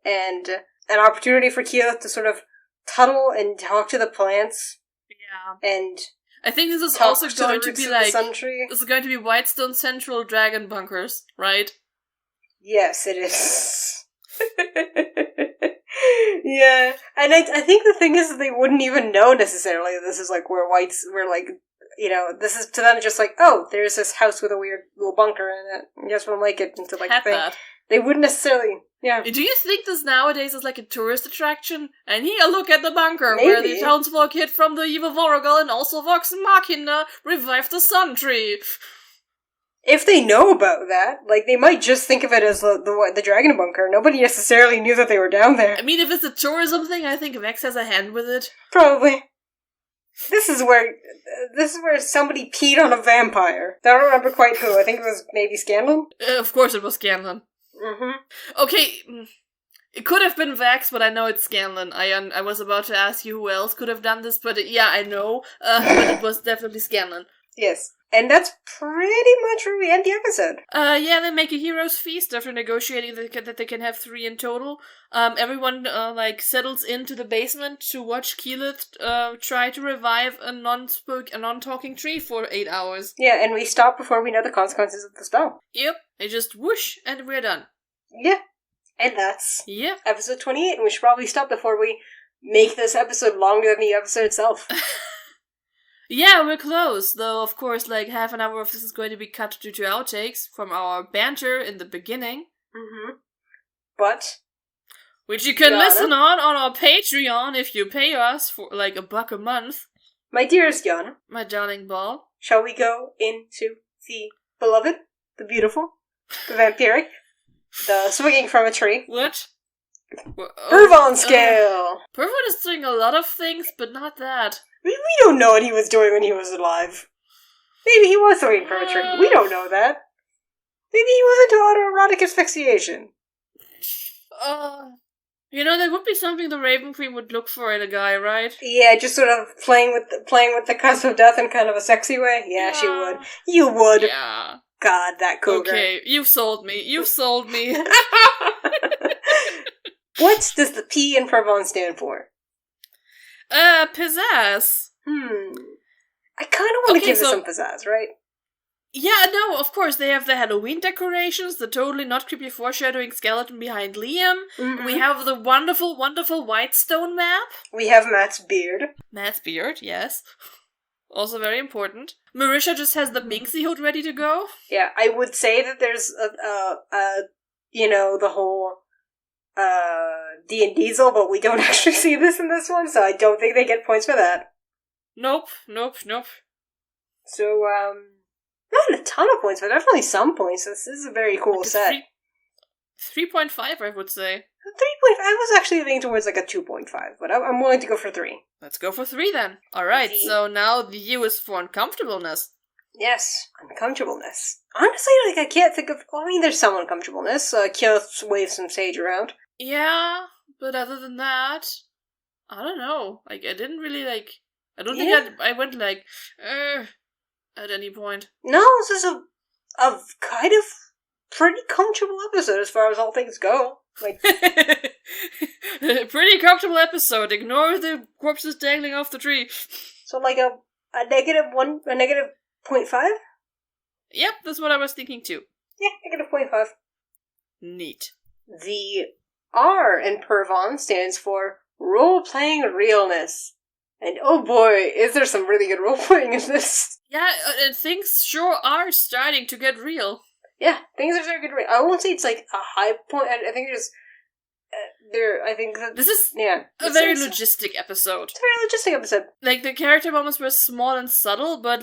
and an opportunity for Keyleth to sort of tunnel and talk to the plants. Yeah. And I think this is also going to be like, this is going to be Whitestone Central Dragon Bunkers, right? Yes, it is. Yeah, and I think the thing is that they wouldn't even know necessarily that this is like where like, you know, this is to them just like, oh, there's this house with a weird little bunker in it. You just won't like it into like a thing. That. They wouldn't necessarily, yeah. Do you think this nowadays is like a tourist attraction? And here, look at the bunker where the townsfolk hid from the evil Voragal and also Vox Machina revived the Sun Tree. If they know about that, like, they might just think of it as the dragon bunker. Nobody necessarily knew that they were down there. I mean, if it's a tourism thing, I think Vex has a hand with it. Probably. This is where somebody peed on a vampire. I don't remember quite who. I think it was maybe Scanlan? Of course it was Scanlan. Okay, it could have been Vex, but I know it's Scanlan. I was about to ask you who else could have done this, but yeah, I know. But it was definitely Scanlan. Yes. And that's pretty much where we end the episode. Yeah, they make a hero's feast after negotiating that they can have 3 in total. Everyone, settles into the basement to watch Keyleth, try to revive a non-talking tree for 8 hours. Yeah, and we stop before we know the consequences of the spell. Yep. They just whoosh, and we're done. Yeah. And that's episode 28, and we should probably stop before we make this episode longer than the episode itself. Yeah, we're close, though of course like half an hour of this is going to be cut due to outtakes from our banter in the beginning. But which you can listen on our Patreon if you pay us for like $1 a month. My dearest Jana. My darling Bal. Shall we go into the beloved, the beautiful, the vampiric, the swinging from a tree? What? Purvan Scale! Purvan is doing a lot of things, but not that. We don't know what he was doing when he was alive. Maybe he was swinging from a tree. We don't know that. Maybe he was into autoerotic asphyxiation. You know, that would be something the Raven Queen would look for in a guy, right? Yeah, just sort of playing with the cusp of death in kind of a sexy way. Yeah, she would. You would. Yeah. God, that cougar. Okay, you've sold me. You've sold me. What does the P in Purvan stand for? Pizzazz. I kind of want to give this some pizzazz, right? Yeah, no, of course, they have the Halloween decorations, the totally not creepy foreshadowing skeleton behind Liam. Mm-hmm. We have the wonderful, wonderful Whitestone map. We have Matt's beard. Matt's beard, yes. Also very important. Marisha just has the Minxie hood ready to go. Yeah, I would say that there's the whole D and Diesel, but we don't actually see this in this one, so I don't think they get points for that. Nope. So, not a ton of points, but definitely some points. This is a very cool set. 3.5, I would say. 3.5. I was actually leaning towards like a 2.5, but I'm willing to go for 3. Let's go for 3 then. Alright, so now the U is for uncomfortableness. Yes, uncomfortableness. Honestly, I can't think of... Well, I mean, there's some uncomfortableness. Kyoth waves some sage around. Yeah, but other than that, I don't know. I didn't really, I don't think I went, at any point. No, this is a kind of pretty comfortable episode as far as all things go. Pretty comfortable episode. Ignore the corpses dangling off the tree. So, a negative 0.5? Yep, that's what I was thinking too. Yeah, negative 0.5. Neat. The R in Purvan stands for role-playing realness. And oh boy, is there some really good role-playing in this. Yeah, and things sure are starting to get real. Yeah, things are starting to get real. I won't say it's a high point. I think there's... I think that... This is a very logistic episode. It's a very logistic episode. The character moments were small and subtle, but,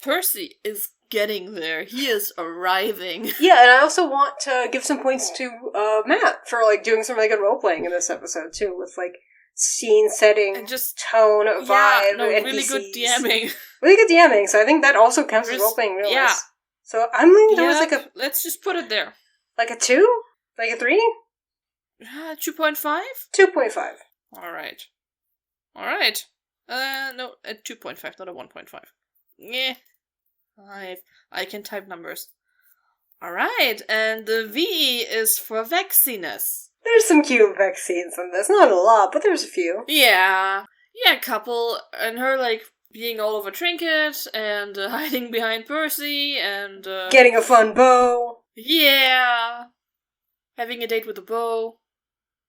Percy is getting there. He is arriving. Yeah, and I also want to give some points to Matt for, doing some really good role-playing in this episode, too, with, scene setting, and just tone, vibe, really good DMing. Really good DMing, so I think that also counts as role-playing realness. Yeah. So I'm leaning towards let's just put it there. Like a 2? Like a 3? 2.5? 2.5. Alright. No, a 2.5, not a 1.5. Yeah. I can type numbers. Alright, and the V is for vexiness. There's some cute vex scenes in this. Not a lot, but there's a few. Yeah, a couple. And her, being all over Trinket, and hiding behind Percy, and... getting a fun bow. Yeah. Having a date with a bow.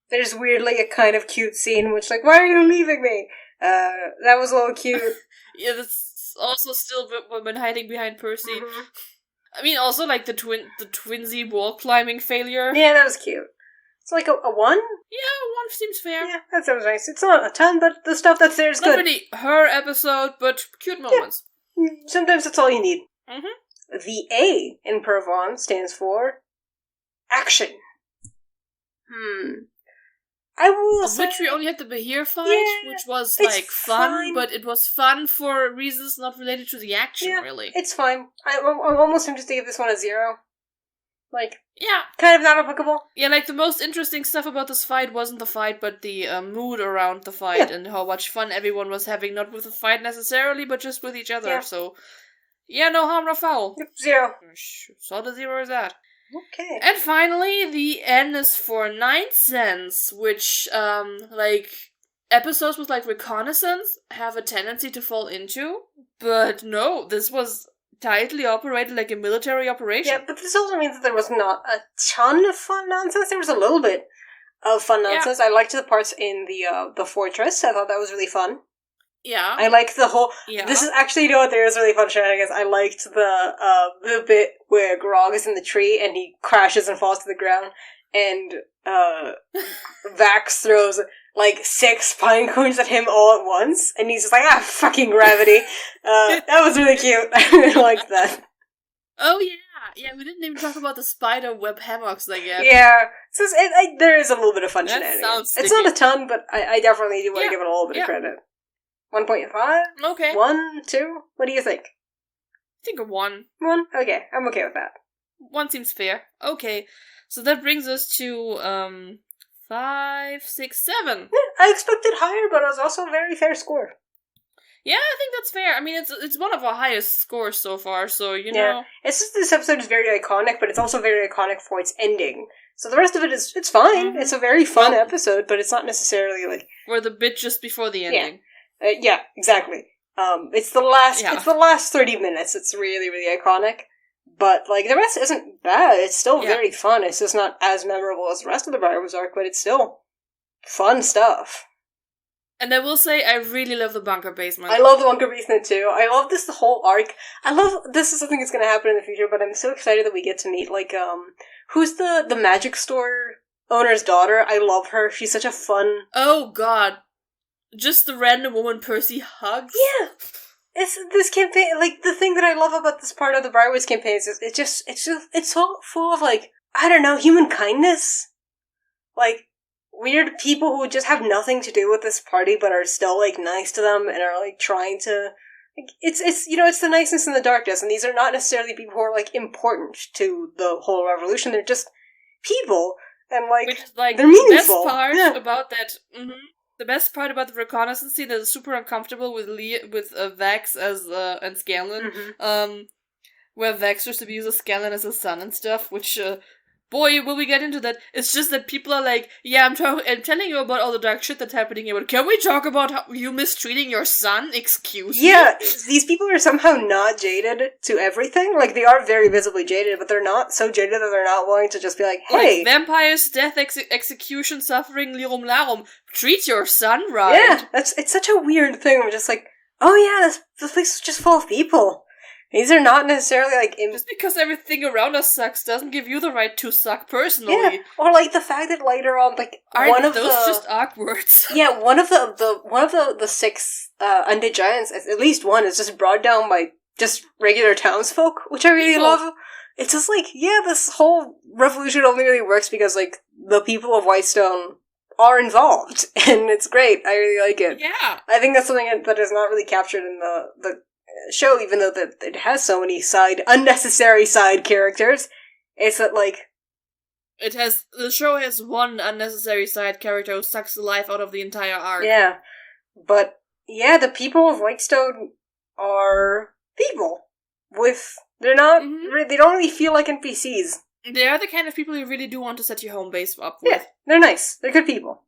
There's weirdly a kind of cute scene, which, why are you leaving me? That was a little cute. Yeah, that's also still women hiding behind Percy. Mm-hmm. I mean, also, the twinsy wall climbing failure. Yeah, that was cute. It's a 1? Yeah, 1 seems fair. Yeah, that sounds nice. It's not a ton, but the stuff that's there is good. Not really her episode, but cute moments. Yeah. Sometimes that's all you need. Mm-hmm. The A in Purvan stands for action. I will say... Which we only had the Bahir fight, which was, fun, fine. But it was fun for reasons not related to the action, really. It's fine. I'm almost tempted to give this one a 0. Yeah. Kind of not applicable. Yeah, the most interesting stuff about this fight wasn't the fight, but the mood around the fight, and how much fun everyone was having, not with the fight necessarily, but just with each other, so... Yeah, no harm, no foul. Yep, 0. So the 0 is that. Okay. And finally, the N is for 9 cents, which, episodes with, reconnaissance have a tendency to fall into, but no, this was... tightly operated like a military operation. Yeah, but this also means that there was not a ton of fun nonsense. There was a little bit of fun nonsense. Yeah. I liked the parts in the fortress. I thought that was really fun. Yeah. I liked the whole... Yeah. This is actually, there is really fun shenanigans. I liked the bit where Grog is in the tree and he crashes and falls to the ground, and Vax throws... 6 pine cones at him all at once, and he's just fucking gravity. That was really cute. I really liked that. Oh, yeah, we didn't even talk about the spider web hammocks they get. Yeah, so there is a little bit of fun shenanigans. It's not a ton, but I definitely do want to give it a little bit of credit. 1.5? Okay. 1, 2? What do you think? I think a 1. 1? Okay, I'm okay with that. 1 seems fair. Okay, so that brings us to, 5, 6, 7. Yeah, I expected higher, but it was also a very fair score. Yeah, I think that's fair. I mean, it's one of our highest scores so far, so, you know. It's just this episode is very iconic, but it's also very iconic for its ending. So the rest of it's fine. Mm-hmm. It's a very fun episode, but it's not necessarily, like... Or the bit just before the ending. Yeah, exactly. It's the last 30 minutes. It's really, really iconic. But, like, the rest isn't bad. It's still very fun. It's just not as memorable as the rest of the Briarwoods arc, but it's still fun stuff. And I will say, I really love the bunker basement. I love the bunker basement, too. I love this whole arc. This is something that's going to happen in the future, but I'm so excited that we get to meet, like, who's the magic store owner's daughter? I love her. She's such a fun... Oh, God. Just the random woman Percy hugs? Yeah! It's this campaign, like, the thing that I love about this part of the Briarwoods campaign is it's so full of, like, I don't know, human kindness. Like, weird people who just have nothing to do with this party but are still, like, nice to them and are, like, trying to... Like, it's you know, it's the niceness in the darkness, and these are not necessarily people who are, like, important to the whole revolution. They're just people, and, like, which is, like, they're meaningful. The best part about that... Mm-hmm. The best part about the reconnaissance scene that is super uncomfortable with Vex as and Scanlan, where Vex just abuses Scanlan as a son and stuff, which boy, will we get into that. It's just that people are like, yeah, I'm telling you about all the dark shit that's happening here, but can we talk about how you mistreating your son? Excuse me? Yeah, these people are somehow not jaded to everything. Like, they are very visibly jaded, but they're not so jaded that they're not willing to just be like, hey... Like, vampires, death, execution, suffering, lirum larum. Treat your son right. Yeah, it's such a weird thing. I'm just like, oh yeah, this place is just full of people. These are not necessarily, like... Just because everything around us sucks doesn't give you the right to suck personally. Yeah, or, like, the fact that later on, like, Aren't those just awkward? Yeah, one of the 6 undead giants, at least one, is just brought down by just regular townsfolk, which I really love. It's just like, yeah, this whole revolution only really works because, like, the people of Whitestone are involved, and it's great. I really like it. Yeah. I think that's something that is not really captured in the show, even though that it has so many unnecessary side characters. It's that, like... The show has one unnecessary side character who sucks the life out of the entire arc. Yeah. But, yeah, the people of Whitestone are people. They're not... Mm-hmm. They don't really feel like NPCs. They are the kind of people you really do want to set your home base up with. Yeah, they're nice. They're good people.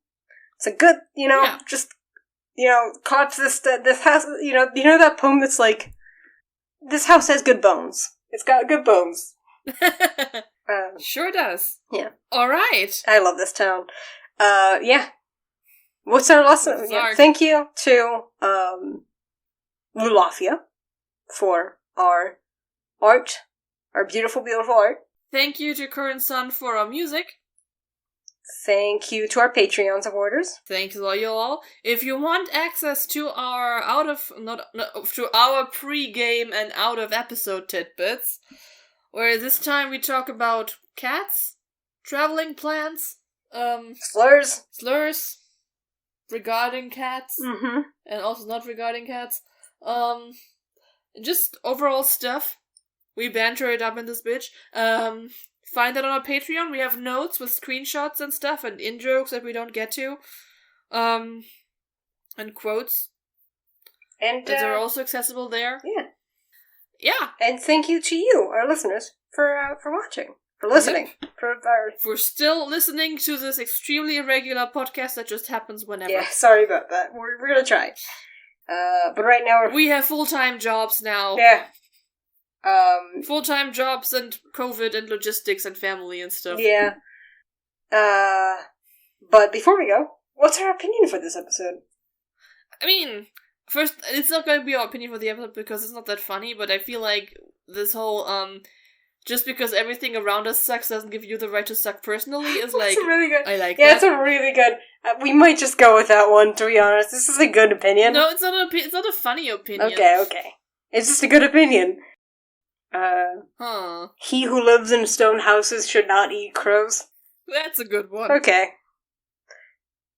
It's a good, just... Cops, this house, you know that poem that's like, this house has good bones. It's got good bones. Sure does. Yeah. Alright. I love this town. Yeah. What's our lesson? Yeah. Thank you to, Lulafia for our art, our beautiful, beautiful art. Thank you to Current Sun for our music. Thank you to our Patreon supporters. Thanks to you all. If you want access to our to our pre-game and out of episode tidbits, where this time we talk about cats, traveling plants, slurs regarding cats, and also not regarding cats, just overall stuff. We banter it up in this bitch. Find that on our Patreon. We have notes with screenshots and stuff and in-jokes that we don't get to. And quotes. And that are also accessible there. Yeah. Yeah. And thank you to you, our listeners, for watching. For listening. Yep. For still listening to this extremely irregular podcast that just happens whenever. Yeah, sorry about that. We're gonna try. But right now we have full-time jobs now. Yeah. Full-time jobs and COVID and logistics and family and stuff. Yeah. But before we go, what's our opinion for this episode? I mean, first, it's not going to be our opinion for the episode because it's not that funny, but I feel like this whole, just because everything around us sucks doesn't give you the right to suck personally is like, really good. I like that. Yeah, it's a really good, we might just go with that one, to be honest. This is a good opinion. No, it's not a funny opinion. Okay. It's just a good opinion. He who lives in stone houses should not eat crows. That's a good one. Okay.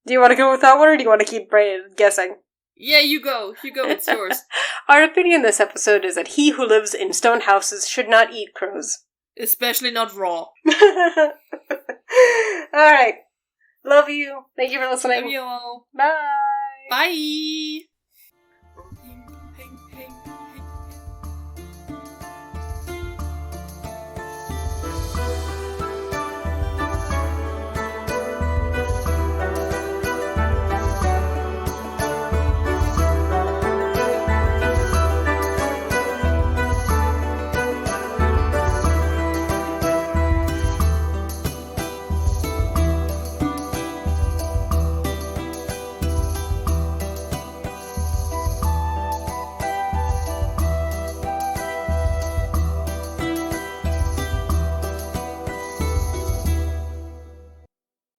Do you want to go with that one, or do you want to keep guessing? Yeah, you go, it's yours. Our opinion this episode is that he who lives in stone houses should not eat crows. Especially not raw. Alright. Love you. Thank you for listening. Love you all. Bye. Bye.